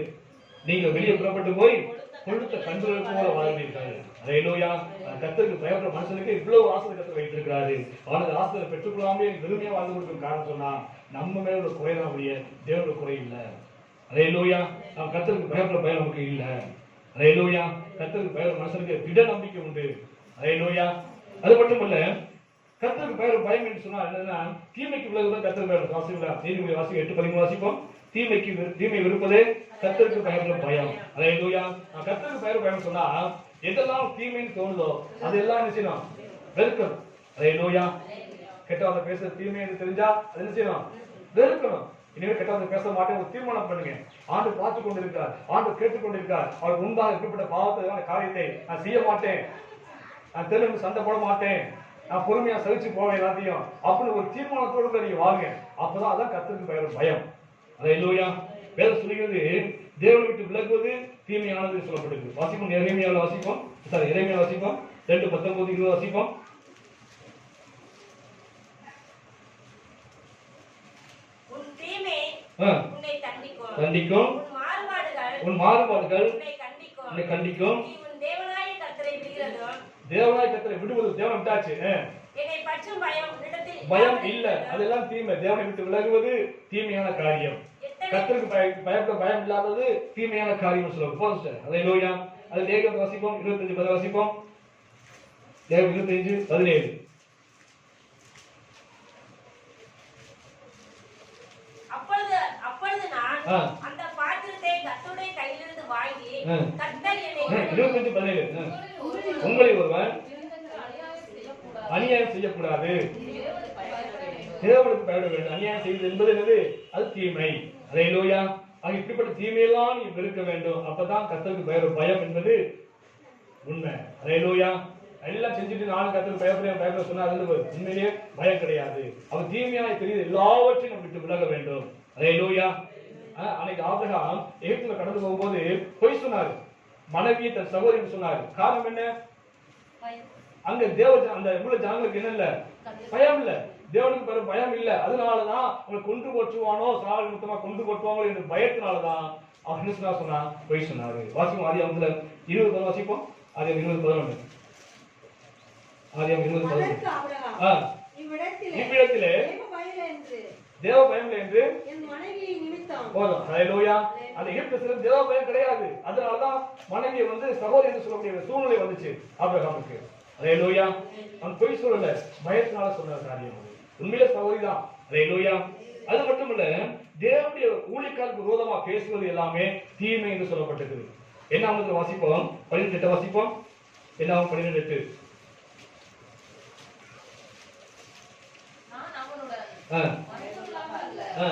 நீங்க வெளியே புறப்பட்டு போய் கொழுத்த கன்றுகளுக்கு போல வாழ்வீர்கள். அல்லேலூயா. கர்த்தருக்கு பயப்படுற மனுஷனுக்கு இவ்வளவு ஆசீர்வாதத்தை கர்த்தர் வைத்திருக்கிறாரு. அவனது ஆசீர்வாதத்தை பெற்றுக்கொள்ளாமே வெறுமையா வாழ்ந்து கொடுக்கும் காரணம் சொன்னா நம்ம மேல ஒரு குறைதான் உடைய, தேவனுடைய குறை இல்லை. அல்லேலூயா. நாம் கர்த்தருக்கு பயப்படுற பயம் நமக்கு இல்லை. அல்லேலூயா. கர்த்தருக்கு பயப்படுற மனுஷனுக்கு திட நம்பிக்கை உண்டு. அல்லேலூயா. அது மட்டும் இல்ல, கர்த்தருக்கு பயப்படுற பயம் என்று சொன்னா என்னன்னா தீமைக்கு விலகுதான் கர்த்தருக்கு பயப்படுற. வாசிங்களா? நீதிமொழி வாசி 8:13 வாசிப்போம். தீமை விருப்பதே கர்த்தருக்கு பயப்படுற பயம். அல்லேலூயா. கர்த்தருக்கு பயப்படுற பயம் சொன்னா எதெல்லாம் தீமைன்னு தோணுதோ அதெல்லாம் என்ன செய்யணும்? வெறுக்கணும். அல்லேலூயா. கெட்டவங்க பேசுற தீமை என்று தெரிஞ்சா அது என்ன செய்யணும்? வெறுக்கணும். இனிமே கெட்டவங்க பேச மாட்டேன் ஒரு தீர்மானம் பண்ணுங்க. ஆண்டு பார்த்து கொண்டிருக்கார், ஆண்டு கேட்டுக்கொண்டிருக்கார். அவருக்கு முன்பாக எப்படிப்பட்ட பாவத்தை காரியத்தை நான் செய்ய மாட்டேன், நான் தெலுங்கு சண்டை போட மாட்டேன், நான் பொறுமையா சகிச்சு போவேன் எல்லாத்தையும் அப்படின்னு ஒரு தீர்மானத்தோடு நீங்க வாங்க. அப்பதான் அதான் கர்த்தருக்கு பயப்படுற பயம். அல்லேலூயா. வேதம் சொல்லுகிறது தேவனை விட்டு விலகுவது தீமையானது சொல்லப்பட்டிருக்கு. வாசிப்போம். எரேமியாவில் வாசிப்போம். எரேமியா வாசிப்போம். 2:19-20 வாசிப்போம். கண்டிக்கும், உன் மாறுபாடுகள் உன்னை கண்டிக்கும். தேவனாய் கர்த்தரை விடுவது, தேவனை விட்டாச்சு, பயம் இல்ல, அதெல்லாம் தீமை. தேவனை விட்டு விலகுவது தீமையான காரியம். கர்த்தருக்கு பயப்பட பயம் இல்லாதது தீமையான காரியம் சொல்லுவோம். அல்லேலூயா. அது லேவியர் வாசிப்போம். 25:10 வாசிப்போம். லேவியர் 25:17. அப்பொழுது நான் அந்த பாத்திரத்தை கர்த்தருடைய கையிலிருந்து வாங்கி கர்த்தர் என்னை 25:17 உங்களை ஒருவன் அநியாயம் செய்யக்கூடாது, தேவனுக்கு பயப்பட வேண்டும். அநியாயம் செய்வது என்பது என்னது? அது தீமை. அல்லேலூயா. ஆக இப்படிப்பட்ட தீமையெல்லாம் நீ வெறுக்க வேண்டும். அப்பதான் கர்த்தருக்கு பயம் என்பது உண்மை. அல்லேலூயா. எல்லாம் செஞ்சுட்டு நானும் கர்த்தருக்கு பயப்பட சொன்னா அது உண்மையிலேயே பயம் கிடையாது. அவர் தீமையாய் தெரியுது எல்லாவற்றையும் நம்ம விட்டு விலக வேண்டும். அல்லேலூயா. அன்னைக்கு ஆபிரகாம் எகிப்துல கடந்து போகும்போது பொய் சொன்னாரு, மனைவியை தன் சகோதரி சொன்னாரு. காரணம் என்ன? அங்க அந்த ஜனங்களுக்கு என்ன இல்ல? பயம் இல்ல, தேவனுக்கு பெரும் பயம் இல்ல. அதனாலதான் அவங்களை கொண்டு போட்டுவானோ, சாலை மொத்தமா கொண்டு போட்டுவாங்களோ என்ற பயத்தினாலதான் அவர் என்ன சொன்னா? பொய் சொன்னாரு. வாசிப்போம். ஆதியாகமத்துல 20 வாசிப்போம். ஆதியாகமம் 20:11. ஆதியாகமம் 20:10. அதற்கு ஆபிரகாம், ஆ, இவ்விடத்திலே இவ்விடத்திலே தேவ பயல் என்று தேவ பயம் இல்லை என்று என் மனைவியை நிமித்தம் போதும். ஹல்லேலூயா. அந்த எகிப்து தேசத்துல தேவ பயம் கிடையாது. அதனாலதான் மனைவியை வந்து சகோதரி என்று சொல்லக்கூடிய சூழ்நிலை வந்துச்சு ஆபிரகாமுக்கு. ஹல்லேலூயா. அவன் பொய் சொல்லல, பயத்தினால சொன்ன காரியம். உண்மையிலே சகோதரி தான். ஹல்லேலூயா. அது மட்டும் இல்ல, தேவனுடைய ஊழியக்காரருக்கு விரோதமா பேசுவது எல்லாமே தீமை என்று சொல்லப்பட்டிருக்குது. என்ன அவங்களுக்கு வாசிப்போம்? 18 வாசிப்போம். என்ன 12:8. நான் அவனுடன் ஆ, மறைமுகமாக அல்ல, ஆ,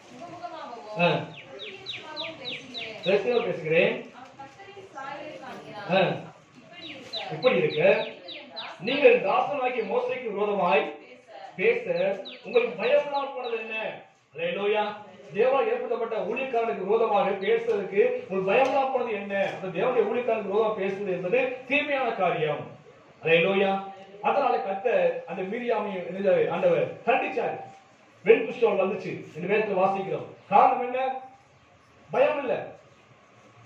முகமுகமாகவோ ஆ. பிரத்யட்சமாகவும் பேசுகிறேன். ரகசியமா பேசுகிறேன். அவன் கர்த்தரின் சாயலை ஆ. காண்கிறான். இப்படி இருக்க இப்படி இருக்க நீங்கள் தாசனாகிய மோசேக்கு விரோதமாய் பேச உங்களுக்கு பயப்படாமல் போனது என்ன? ஹல்லேலூயா. தேவனால் ஏற்படுத்தப்பட்ட ஊழியக்காரனுக்கு விரோதமாக பேசுவதற்கு உங்களுக்கு பயப்படாமல் போனது என்ன? அந்த தேவனுடைய ஊழியக்காரனுக்கு விரோதமாக பேசுவது என்பது தீமையான காரியம். ஹல்லேலூயா. அதனால கர்த்தர் அந்த மிரியாமை ஆண்டவர் கண்டிச்சார். வெண் புஷ்டம் வந்துச்சு இந்த வேதத்துல வாசிக்கிறோம். காரணம் என்ன? பயம் இல்ல.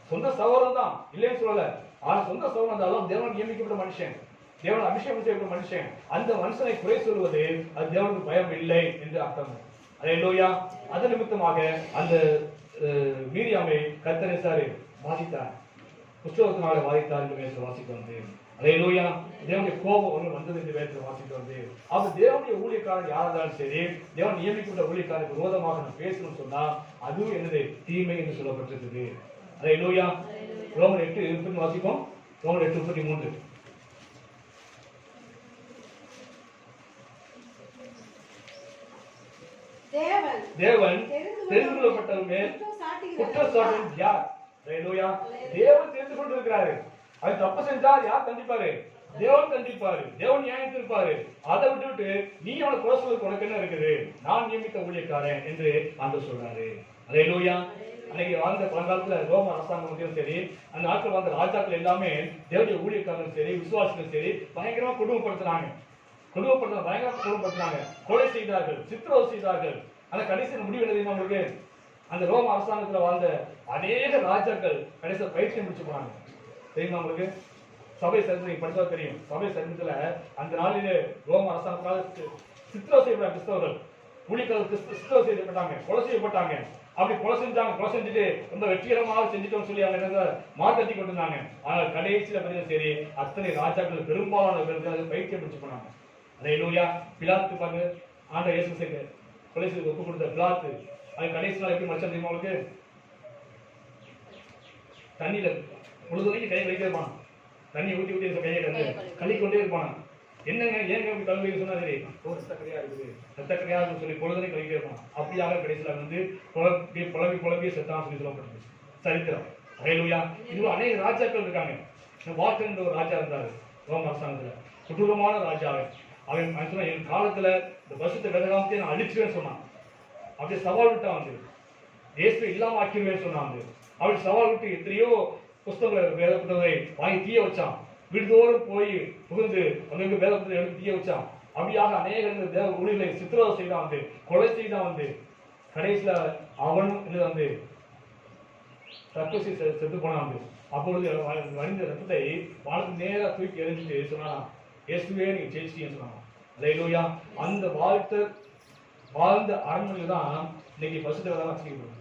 சொந்த சகோதரன் தான், இல்லைன்னு சொல்லல. ஆனா சொந்த சகோதரன் இருந்தாலும் தேவன் நியமிக்கப்பட்ட மனுஷன், தேவன் அபிஷேகம் செய்யப்பட்ட மனுஷன். அந்த மனுஷனை குறை சொல்வது அது தேவனுக்கு பயம் இல்லை என்று அர்த்தம். ஹல்லேலூயா. அதன் நிமித்தமாக அந்த மீரியாமை கர்த்தர் வாதித்தார், புஸ்தகத்தினால வாதித்தார் என்று வேதத்தில் வாசித்து வந்து. ஹல்லேலூயா. தேவனுடைய கோபம் ஒன்று வந்தது என்று வேதத்தில் வாசித்து வந்து. அப்ப தேவனுடைய ஊழியக்காரன் யாரா இருந்தாலும் சரி, தேவன் நியமிக்கப்பட்ட ஊழியக்காரனுக்கு விரோதமாக நான் பேசணும்னு சொன்னா அதுவும் என்னது? தீமை என்று சொல்லப்பட்டிருக்குது. ஹல்லேலூயா. ரோமர் 8:30 வாசிப்போம். ரோமர் 8:33. தேவன் தெரிந்து கொள்ளப்பட்டவர் மேல் குற்றம் சாட்டுவது யார்? ஹல்லேலூயா. தேவன் தெரிந்து கொண்டிருக்கிறாரு. அது தப்பு செஞ்சால் யார் தண்டிப்பாரு? தேவன் தண்டிப்பாரு, தேவன் நியாயத்திருப்பாரு. அதை விட்டுவிட்டு நீ அவனை குறை சொல்றதுக்கு உனக்கு என்ன இருக்குது? நான் நியமித்த ஊழியக்காரன் என்று ஆண்டவர் சொல்றாரு. ஹல்லேலூயா. அன்னைக்கு வாழ்ந்த பழங்காலத்துல ரோம அரசாங்கம் சரி, அந்த நாட்கள் வாழ்ந்த ராஜாக்கள் எல்லாமே தேவனுடைய ஊழியக்காரர்கள் சரி, விசுவாசிகள் சரி, பயங்கரமா கொடுமைப்படுத்தினாங்க. பயங்கரமா கொடுமைப்படுத்தினாங்க, கொலை செய்தார்கள், சித்திரவதை செய்தார்கள். ஆனா கடைசியில் முடிவு என்ன தெரியுமா உங்களுக்கு? அந்த ரோம அரசாங்கத்துல வாழ்ந்த அநேக ராஜாக்கள் கடைசியில் பயிற்சியம் முடிச்சு போனாங்க. தெரியுமா உங்களுக்கு? சபை சரித்திரம் படிச்சா தெரியும். சபை சரித்திரத்துல அந்த நாளிலே ரோம அரசாங்கத்தால் சித்திரவதை செய்யப்பட்ட கிறிஸ்தவர்கள், ஊழியர்கள் சித்திரவதை செய்யப்பட்டாங்க, கொலை செய்யப்பட்டாங்க. அப்படி கொலை செஞ்சாங்க. கொலை செஞ்சுட்டு ரொம்ப வெற்றிகரமாக செஞ்சுட்டோம்னு சொல்லி அவங்க மாத்தட்டி கொண்டிருந்தாங்க. ஆனால் கடைசியில பார்த்தீங்கன்னா சரி, அத்தனை ராஜாக்கள் பெரும்பாலான பேருக்கு பயிற்சியம் முடிச்சு போனாங்க. ஹல்லேலூயா. பிலாத்து பாருங்க, ஆண்டவர் இயேசு கிறிஸ்துவை கொலை செய்து ஒப்பு கொடுத்த பிலாத்து, அது கடைசி நாள் எப்படி மனுஷன் தெரியுமா உங்களுக்கு? தண்ணியில முழுதும் கை வைக்க இருப்பான். தண்ணி ஊற்றி ஊற்றி கையை கழுவிக்கொண்டே இருப்பான். என்னங்க ஏன் கல்வி சொன்னா சரி, ரத்தக்கரையா இருக்குது, ரத்தக்கரையா இருக்குன்னு சொல்லி பொழுதுனே கழுவிட்டே இருப்பான். அப்படியாக கடைசியில வந்து புலம்பி செத்தான் சொல்லி சொல்லப்பட்டது சரித்திரம். ஹல்லேலூயா. இது அநேக ராஜாக்கள் இருக்காங்க. வார்டன் என்ற ஒரு ராஜா இருந்தாரு ரோம அரசாங்கத்துல, கொடூரமான ராஜா. அவன் சொன்னா என் காலத்துல இந்த வருஷத்தை வேதகாலத்தையே நான் அழிச்சுவேன்னு சொன்னான். அப்படியே சவால் விட்டா வந்து இயேசுவை இல்லாம ஆக்கிடுவேன்னு சொன்னான். அப்படி சவால் விட்டு எத்தனையோ புஸ்தகங்களை வேத புத்தகங்களை வாங்கி தீய வச்சான். வீடுதோறும் போய் புகுந்து அங்க வேத புத்தகம் எடுத்து தீய வச்சான். அப்படியாக அநேக தேவ ஊழியர்களை சித்திரவதை செய்தான் வந்து, கொலை செய்தான் வந்து. கடைசியில அவனும் இது வந்து தற்போசி செத்து போனான் வந்து. அப்பொழுது வடிந்த ரத்தத்தை வானத்துக்கு நேரா தூக்கி எறிஞ்சிட்டு சொன்னான், இயேசுவே நீங்க ஜெயிச்சிட்டீங்கன்னு சொன்னாங்க. ஹல்லேலூயா. அந்த வாழ்ந்த அரண்மனையில் தான் இன்னைக்கு பசுத்த வேளாண் வச்சுக்கணும்.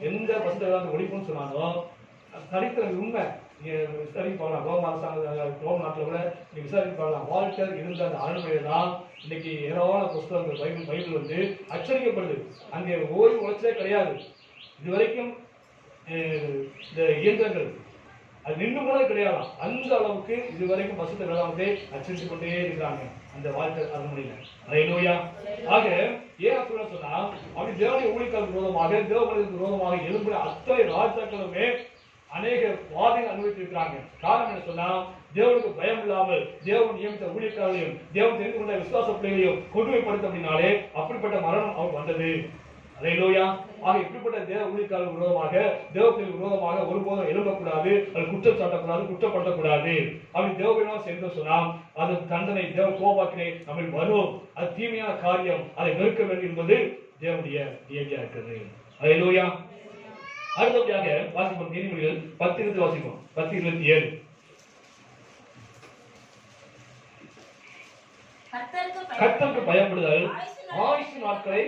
எந்த பசுத்த வேளாண் ஒழிப்புன்னு சொன்னாலும் சரித்திரம் உண்மை. நீங்க விசாரிக்க பார்க்கலாம். ரோம அரசாங்க ரோம நாட்டில் கூட நீங்க விசாரிக்க பார்க்கலாம். வால்டர் இருந்த அந்த அரண்மனையில தான் இன்னைக்கு ஏராளமான புஸ்தகங்கள் பைபிள் வந்து அச்சரிக்கப்படுது. அங்கே ஓய்வு உழைச்சலே கிடையாது. இதுவரைக்கும் இந்த இயந்திரங்கள் அது நின்று கூட கிடையாது. அந்த அளவுக்கு இதுவரைக்கும் பசுத்த வேளாண்மை அச்சரித்து கொண்டே இருக்கிறாங்க அந்த வால்டர் அரண்மனையில. ஹல்லேலூயா. ஆக ஏன் சொன்னா அப்படி தேவனுடைய ஊழியர்களுக்கு விரோதமாக, தேவ மனிதனுக்கு விரோதமாக எழும்புற அத்தனை ராஜாக்களுமே அநேக வாதிகள் அனுபவித்திருக்கிறாங்க. காரணம் என்ன சொன்னா, தேவனுக்கு பயம் இல்லாமல் தேவன் நியமித்த ஊழியர்களையும் தேவன் தெரிந்து கொண்ட விசுவாச பிள்ளைகளையும் கொடுமைப்படுத்த அப்படின்னாலே அப்படிப்பட்ட மரணம் அவர் வந்தது. ஹல்லேலூயா. ஆக இப்படிப்பட்ட தேவ ஊழியர்களுக்கு விரோதமாக, தேவத்திற்கு விரோதமாக ஒருபோதும் எழும்பக்கூடாது, அது குற்றம் சாட்டக்கூடாது, குற்றப்படுத்தக்கூடாது. அப்படி தேவபிரமாணம் சென்று சொன்னால் அது தண்டனை, தேவ கோபாக்கினை நம்ம வரும். அது தீமையான காரியம், அதை வெறுக்க வேண்டும் என்பது தேவனுடைய நியதியா இருக்கிறது. ஹல்லேலூயா. அடுத்தபடியாக வாசிப்போம் நீதிமொழிகள் 10:20 வாசிப்போம். 10:27. கர்த்தருக்கு பயப்படுதல் ஆயுசு நாட்களை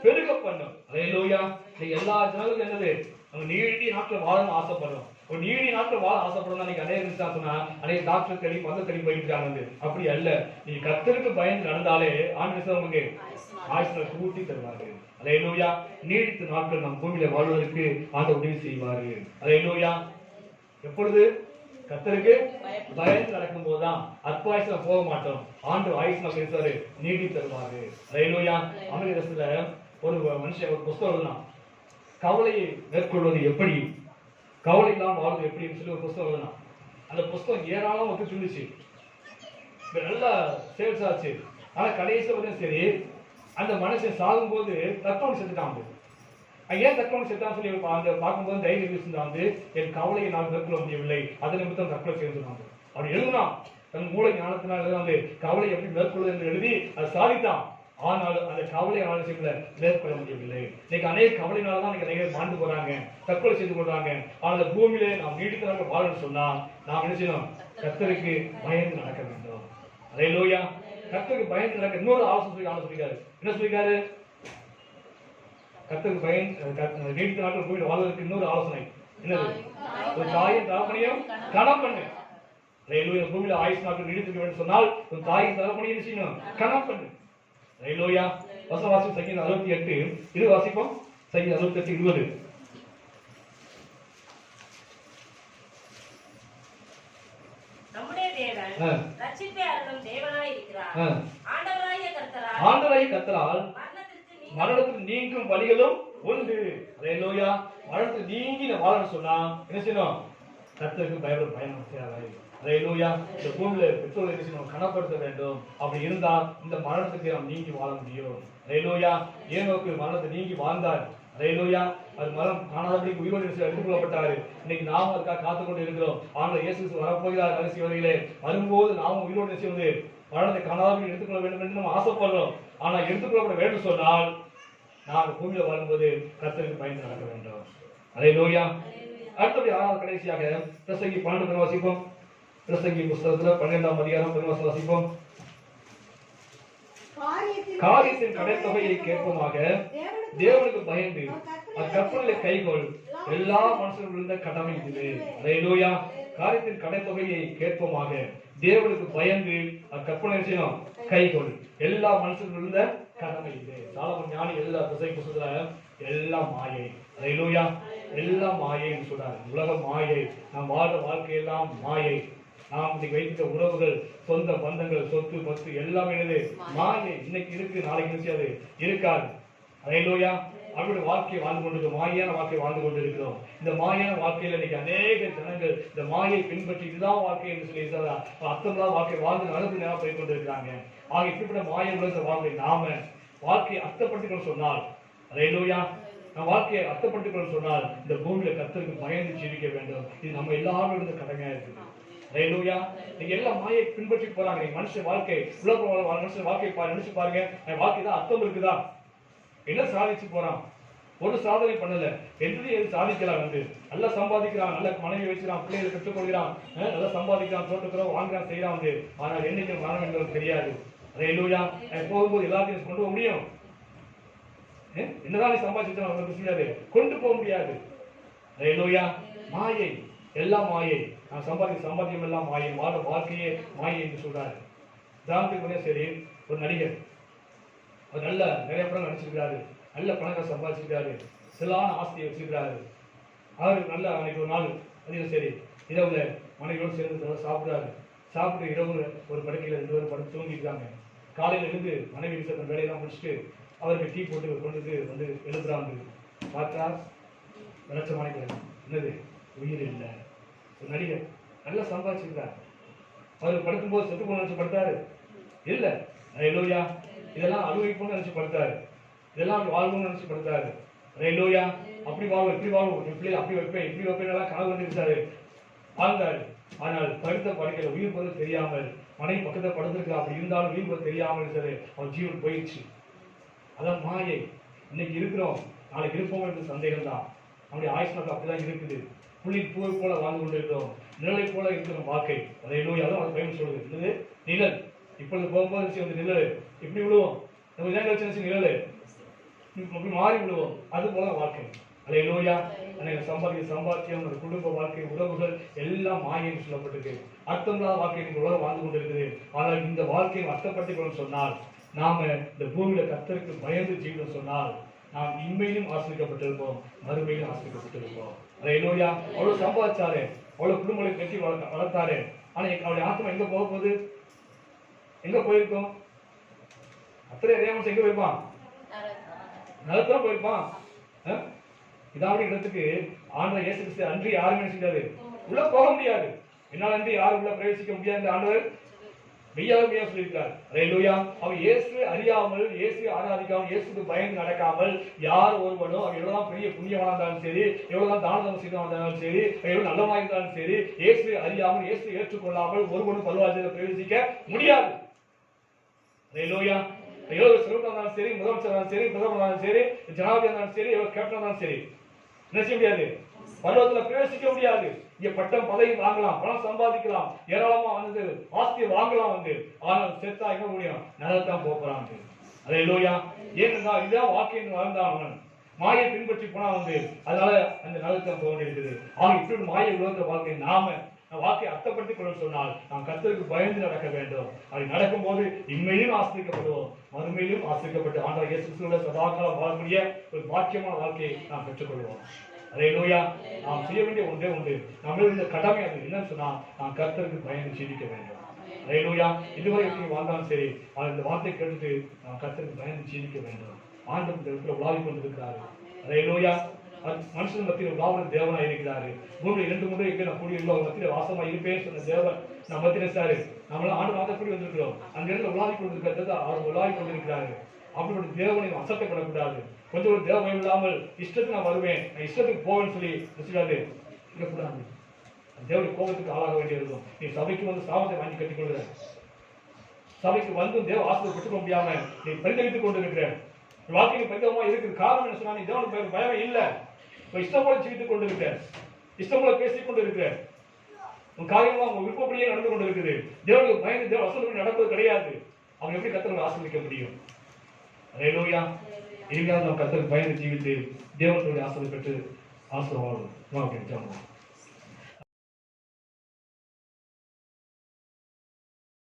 பெருக பண்ணும். அல்லேலூயா. நீங்க எல்லா ஜனங்களும் என்னது, நம்ம நீடி நாட்கள் வாழணும் ஆசைப்படுறோம். ஒரு நீடி நாட்கள் வாழ ஆசைப்படுறோம். நீங்க அநேக நிமிஷம் சொன்னா அநேக டாக்டர் தேடி மருந்து தேடி போயிட்டு இருக்காங்க. அப்படி அல்ல, நீங்க கர்த்தருக்கு பயந்து நடந்தாலே ஆண்டு உங்களுக்கு ஆயுசை கூட்டி தருவார்கள். அல்லேலூயா. நீடித்த நாட்கள் நம் பூமியில வாழ்வதற்கு ஆண்டவர் உதவி செய்வார்கள். அல்லேலூயா. எப்பொழுது கர்த்தருக்கு பயந்து நடக்கும் போதுதான் அற்ப போக மாட்டோம். ஆண்டு ஆயுசு நம்ம பேசுவாரு, நீடி தருவாரு. அல்லேலூயா. அமெரிக்கத்துல ஒரு மனுஷன் ஒரு புஸ்தகம் எழுதினான், கவலையை மேற்கொள்வது எப்படி, கவலை இல்லாமல் வாழ்வது எப்படின்னு சொல்லி ஒரு புஸ்தகம் எழுதினான். அந்த புஸ்தகம் ஏராளம் வந்து சொல்லிச்சு, நல்லா சேல்ஸ் ஆச்சு. ஆனா கடைசி வரையும் சரி, அந்த மனுஷன் சாகும்போது தற்கொலை செஞ்சுட்டான். ஏன் தற்கொலை செஞ்சான்னு சொல்லி அந்த பார்க்கும்போது தைரியம் இருந்தாந்து, என் கவலையை நான் மேற்கொள்ள முடியவில்லை, அது நிமித்தம் தற்கொலை செய்திருந்தாங்க. அப்படி எழுதுனான். தன் மூளை ஞானத்தினால் வந்து கவலை எப்படி மேற்கொள்வது என்று எழுதி அதை சாதித்தான். ஆனால் அந்த கவலை ஆலோசனைகளை மேற்கொள்ள முடியவில்லை. இன்னைக்கு அநேக கவலையினால்தான் அநேக மாண்டு போறாங்க, தற்கொலை செய்து கொள்றாங்க. ஆனால் பூமியிலே நாம் நீடித்த வாழணும்னு சொன்னா நாம் என்ன செய்யணும், கர்த்தருக்கு பயந்து நடக்க வேண்டும். அல்லேலூயா. கர்த்தருக்கு பயந்து நடக்க இன்னொரு ஆலோசனை சொல்லிருக்காரு. என்ன சொல்லிருக்காரு, கர்த்தருக்கு பயந்து நீடித்த நாட்கள் பூமியில் வாழ்வதற்கு இன்னொரு ஆலோசனை என்னது, ஒரு தாயின் தகப்பனையும் கனம் பண்ணு. அல்லேலூயா. பூமியில ஆயுசு நாட்கள் நீடித்திருக்க வேண்டும் சொன்னால் ஒரு தாயின் தகப்பனையும் என்ன செய்யணும், கனம் பண்ணு. அல்லேலூயா. வசனவாசி சங்கீதம் 68 இது வாசிப்போம். சங்கீதம் 68 20. நம்முடைய தேவன் ரட்சிப்பை அருளும் தேவனாய் இருக்கிறார். ஆண்டவராகிய கர்த்தரால் மரணத்துக்கு நீங்கும் வழிகளும் உண்டு. அல்லேலூயா. மரணத்துக்கு நீங்கி வாழணும்னு சொன்னா என்ன செய்யணும், கர்த்தருக்கு பயப்பட பயணம் செய்யாது. அல்லேலூயா. இந்த பூமியில பெற்றோரை என்ன செய்யணும், கனப்படுத்த வேண்டும். அப்படி இருந்தா இந்த மரணத்துக்கு நாம் நீங்கி வாழ முடியும். அல்லேலூயா. ஏனோக்கு மரணத்தை நீங்கி வாழ்ந்தார். அல்லேலூயா. அது மரணம் காணாதபடிக்கு உயிரோடு எடுத்துக் கொள்ளப்பட்டாரு. இன்னைக்கு நாம அதுக்காக காத்துக் கொண்டு இருக்கிறோம். ஆண்டவர் இயேசு வரப்போகிறார் கடைசி வரையிலே. வரும்போது நாமும் உயிரோடு செய்வது மரணத்தை காணாதபடி எடுத்துக்கொள்ள வேண்டும் என்று நம்ம ஆசைப்படுறோம். ஆனா எடுத்துக்கொள்ளப்பட வேண்டும் சொன்னால் நான் பூமியில வாழும்போது கர்த்தருக்கு பயந்து நடக்க வேண்டும். அல்லேலூயா. அடுத்தபடி 6வது கடைசியாக பிரசங்கி 12 வாசிப்போம். பிரசங்கி புஸ்தகத்துல 12ஆம் அதிகாரம் 1 வாசிப்போம். காரியத்தின் கடைத்தொகையை கேட்போமாக தேவனுக்கு பயந்து அக்கற்பனைகளை கைகொள், எல்லா மனுஷர்கள் இருந்த கடமை இது. அல்லேலூயா. காரியத்தின் கடைத்தொகையை கேட்போமாக தேவனுக்கு பயந்து அக்கற்பனை செய்யணும், கைகொள், எல்லா மனுஷர்கள் இருந்த கடமை இது. சாலமோன் ஞானி எல்லா பிரசங்கி புஸ்தகத்துல எல்லாம் மாயை. அல்லேலூயா. எல்லாம் மாயைன்னு சொல்றாரு. உலகம் மாயை, நாம் வாழ்ற வாழ்க்கையெல்லாம் மாயை. நாம் இன்னைக்கு வைத்த உறவுகள், சொந்த பந்தங்கள், சொத்து பத்து எல்லாமே மாயை. இன்னைக்கு இருக்கு, நாளைக்கு நிச்சயம் அது இருக்காது. அல்லேலூயா. அவருடைய வாழ்க்கையை வாழ்ந்து கொண்டு மாயான வாழ்க்கையை வாழ்ந்து கொண்டு இருக்கிறோம். இந்த மாயான வாழ்க்கையில இன்னைக்கு அநேக ஜனங்கள் இந்த மாயை பின்பற்றி இதுதான் வாழ்க்கை என்று சொல்லி அர்த்தம்தான் வாழ்க்கை வாழ்ந்து நடந்து நேரம் போய் கொண்டு இருக்கிறாங்க. ஆக இப்படிப்பட்ட மாய உலக வாழ்க்கை நாம வாழ்க்கையை அர்த்தப்படுத்திக் சொன்னால், அல்லேலூயா, நம்ம வாழ்க்கையை அர்த்தப்படுத்திக் சொன்னால் இந்த பூமியில கர்த்தருக்கு பயந்து ஜீவிக்க வேண்டும். இது நம்ம எல்லாரும் இருந்த கடமையா இருக்குது. அல்லேலூயா. நீங்க எல்லாம் மாயை பின்பற்றி போறாங்க. மனுஷ வாழ்க்கை, உலக மனுஷன் வாழ்க்கை நினைச்சு பாருங்க. வாழ்க்கை தான் அர்த்தம் இருக்குதா? என்ன சாதிச்சு போறான்? ஒரு சாதனை பண்ணல. எது சாதிக்கலாம் வந்து நல்லா சம்பாதிக்கிறான், நல்ல மனைவி வச்சுக்கிறான், பிள்ளைகளை கற்றுக்கொள்கிறான், நல்லா சம்பாதிக்கிறான், தோட்டக்கிறோம், வாங்குறான், செய்யறான் வந்து. ஆனால் என்னைக்கு மரணம் என்பது தெரியாது. அல்லேலூயா. போகும்போது எல்லாத்தையும் கொண்டு போக முடியும்? என்னதான் நீ சம்பாதிச்சு முடியாது, கொண்டு போக முடியாது. அல்லேலூயா. மாயை, எல்லாம் மாயை. நான் சம்பாத்தியம் எல்லாம் மாயை, வாழ வாழ்க்கையே மாயை என்று சொல்றாரு. உதாரணத்துக்கு சரி, ஒரு நடிகர் அவர் நல்ல நிறைய படம் நடிச்சிருக்காரு, நல்ல பணத்தை சம்பாதிச்சிருக்காரு, சிலான ஆஸ்தியை வச்சிருக்காரு. அவர் நல்ல அன்னைக்கு ஒரு நாள் அதிகம் சரி இரவுல மனைவியோடு சேர்ந்து சாப்பிடுறாரு. சாப்பிட்டு இரவு ஒரு படுக்கையில 2 பேரும் படுத்து தூங்கிருக்காங்க. காலையில இருந்து மனைவி தன் வேலையெல்லாம் முடிச்சுட்டு அவருக்கு டீ போட்டு கொண்டு வந்து எழுதுறாங்க. பார்த்தா வெளிச்சமான என்னது, உயிர் இல்லை. ஒரு நடிகர் நல்லா சம்பாதிச்சிருக்காரு. அவர் படுக்கும்போது செத்து போன நினைச்சு படுத்தாரு இல்ல. அல்லேலூயா. இதெல்லாம் அனுபவிப்போம்னு நினைச்சு படுத்தாரு. இதெல்லாம் வாழ்வோம்னு நினைச்சு படுத்தாரு. அல்லேலூயா. அப்படி வாழ்வோம், இப்படி வாழ்வோம், இப்படி அப்படி வைப்பேன், இப்படி வைப்பேன் எல்லாம் கனவு வந்துருச்சாரு, வாழ்ந்தாரு. ஆனால் படுத்த படுக்கையில உயிர் போது தெரியாமல், மனைவி பக்கத்தில் படுத்திருக்கா, அப்படி இருந்தாலும் உயிர் போது தெரியாமல் இருந்தது. அவன் ஜீவன் போயிடுச்சு. அதான் மாயை. இன்னைக்கு இருக்கிறோம், நாளைக்கு இருப்போம் என்று சந்தேகம் தான். நம்முடைய ஆயுஷ் நாட்கள் அப்படிதான் இருக்குது. புள்ளி பூவை போல வாழ்ந்து கொண்டிருக்கிறோம், நிழலை போல இருக்கிற வாழ்க்கை. அல்லேலூயா. அதான் பயன் சொல்லுது, நிழல் இப்பொழுது போகும்போது வந்து நிழலு இப்படி விழுவோம், நம்ம நேரம் கழிச்சு நிழலு இப்படி மாறி விழுவோம். அது போல வாழ்க்கை. அல்லேலூயா. சம்பாத்தியம், குடும்ப வாழ்க்கை, உறவுகள் எல்லாம் மாயைன்னு சொல்லப்பட்டிருக்கு. அர்த்தமில்லாத வாழ்க்கை உலகம் வாழ்ந்து கொண்டிருக்குது. ஆனால் இந்த வாழ்க்கையை அர்த்தப்படுத்திக் சொன்னால், நாம இந்த பூமியில கர்த்தருக்கு பயந்து ஜீவிதம் சொன்னால், நாம் இன்மையிலும் ஆசிரியப்பட்டிருப்போம், மறுமையிலும் ஆசிரியப்பட்டிருப்போம். அல்லேலூயா. அவ்வளவு சம்பாதிச்சாரு, அவ்வளவு குடும்பங்களை கட்டி வளர்த்தாரு. ஆனா அவருடைய ஆத்மா எங்க போக போகுது? எங்க போயிருக்கோம்? அத்தனை அறியாமல் எங்க போயிருப்பான்? நரகத்தான் போயிருப்பான். இதாவது இடத்துக்கு ஆண்டவர் இயேசு கிறிஸ்து அன்றி யாருமே செஞ்சாரு, உள்ள போக முடியாது. என்னால் அன்றி யாரும் உள்ள பிரவேசிக்க முடியாது. ஆண்டவர் மெய்யாக சொல்லியிருக்கிறார். அல்லேலூயா. அவர் இயேசு அறியாமல், இயேசு ஆராதிக்காமல், இயேசுக்கு பயந்து நடக்காமல் யார் ஒருவனும் அவர் எவ்வளவுதான் பெரிய புண்ணியவனா இருந்தாலும் சரி, எவ்வளவுதான் தானதம் செய்தவனா இருந்தாலும் சரி, எவ்வளவு நல்லவா இருந்தாலும் சரி, இயேசு அறியாமல், இயேசு ஏற்றுக்கொள்ளாமல் ஒருவனும் பரலோகத்தில் பிரவேசிக்க முடியாது. அல்லேலூயா. எவ்வளவு சிறப்பு இருந்தாலும் சரி, முதலமைச்சர் இருந்தாலும் சரி, பிரதமர் இருந்தாலும் சரி, ஜனாதிபதி இருந்தாலும் சரி, எவ்வளவு கேப்டன் இருந்தாலும் சரி, என்ன செய்ய முடியாது? பரலோகத்துல பிரவேசிக்க முடியாது. இங்க பட்டம் பதவி வாங்கலாம், பணம் சம்பாதிக்கலாம், ஏராளமா வந்து ஆஸ்தியை வாங்கலாம் வந்து, ஆனால் செத்தா எங்க முடியும்? நரகத்தான் போறான். அல்லேலூயா. ஏன்னா இதுதான் வாழ்க்கையின் வாழ்ந்தான் அவன். மாயை பின்பற்றி போனா வந்து அதனால அந்த நரகத்தான் போக வேண்டியிருக்குது. ஆனா இப்படி மாயை உலகத்தை வாழ்க்கை நாம வாழ்க்கையை அர்த்தப்படுத்திக் கொள்ள சொன்னால் நாம் கர்த்தருக்கு பயந்து நடக்க வேண்டும். அப்படி நடக்கும் போது இன்மையிலும் ஆசிரியப்படுவோம், மறுமையிலும் ஆசிரியப்பட்டு ஆண்டவர் இயேசு கிறிஸ்துவோட சதாகாலம் வாழக்கூடிய ஒரு பாக்கியமான வாழ்க்கையை நாம் பெற்றுக்கொள்வோம். அல்லேலூயா. நாம் செய்ய வேண்டிய ஒன்றே உண்டு, நம்மளுடைய இந்த கடமை அது என்னன்னு சொன்னா, நாம் கர்த்தருக்கு பயந்து ஜீவிக்க வேண்டும். அல்லேலூயா. இதுவரை எப்படி வாழ்ந்தாலும் சரி, இந்த வார்த்தை கேட்டுட்டு நாம் கர்த்தருக்கு பயந்து ஜீவிக்க வேண்டும். ஆண்டவர் உலாவி கொண்டிருக்கிறாரு. அல்லேலூயா. மனுஷன் மத்தியில் உலாவுற தேவனாய் இருக்கிறாரு. பூமியில் 2 முறை நான் கூடியுள்ள மத்தியில் வாசமா இருப்பேன்னு சொன்ன தேவன் நம்ம மத்தியில் சாரு நம்மளால ஆண்டு மாத கூடி வந்திருக்கிறோம். அந்த இடத்துல உலாவி கொண்டிருக்கிறது அவர் உலாவி கொண்டிருக்கிறாரு. அப்படிப்பட்ட தேவனை அசட்டப்படக்கூடாது. கொஞ்சம் ஒரு தேவம் இல்லாமல் இஷ்டத்துக்கு நான் வருவேன், நான் இஷ்டத்துக்கு போவேன்னு சொல்லி வச்சுக்காது இருக்கக்கூடாது. தேவனுடைய கோபத்துக்கு ஆளாக வேண்டியிருக்கும். நீ சபைக்கு வந்து சாபத்தை வாங்கி கட்டிக்கொள்கிற, சபைக்கு வந்து தேவ ஆசிரியர் பெற்றுக்கொள்ள முடியாம நீ பரிதவித்துக் கொண்டிருக்கிற வாழ்க்கைக்கு பரிதவமா இருக்கிற காரணம் என்ன சொன்னா, நீ தேவனுக்கு பயமே இல்லை. இஷ்டம் போல ஜீவித்துக் கொண்டிருக்க, இஷ்டம் போல பேசிக் கொண்டிருக்க, உன் காரியமா உங்க விருப்பப்படியே நடந்து கொண்டிருக்குது. தேவனுக்கு பயந்து தேவ வசனப்படி நடப்பது கிடையாது. அவங்க எப்படி கர்த்தரை ஆசீர்வதிக்க முடியும்? அல்லேலூயா. இனிமேல் நாம் கர்த்தருக்கு பயந்து ஜீவித்து தேவனுடைய ஆசீர்வாதம் பெற்று ஆசீர்வாதம்.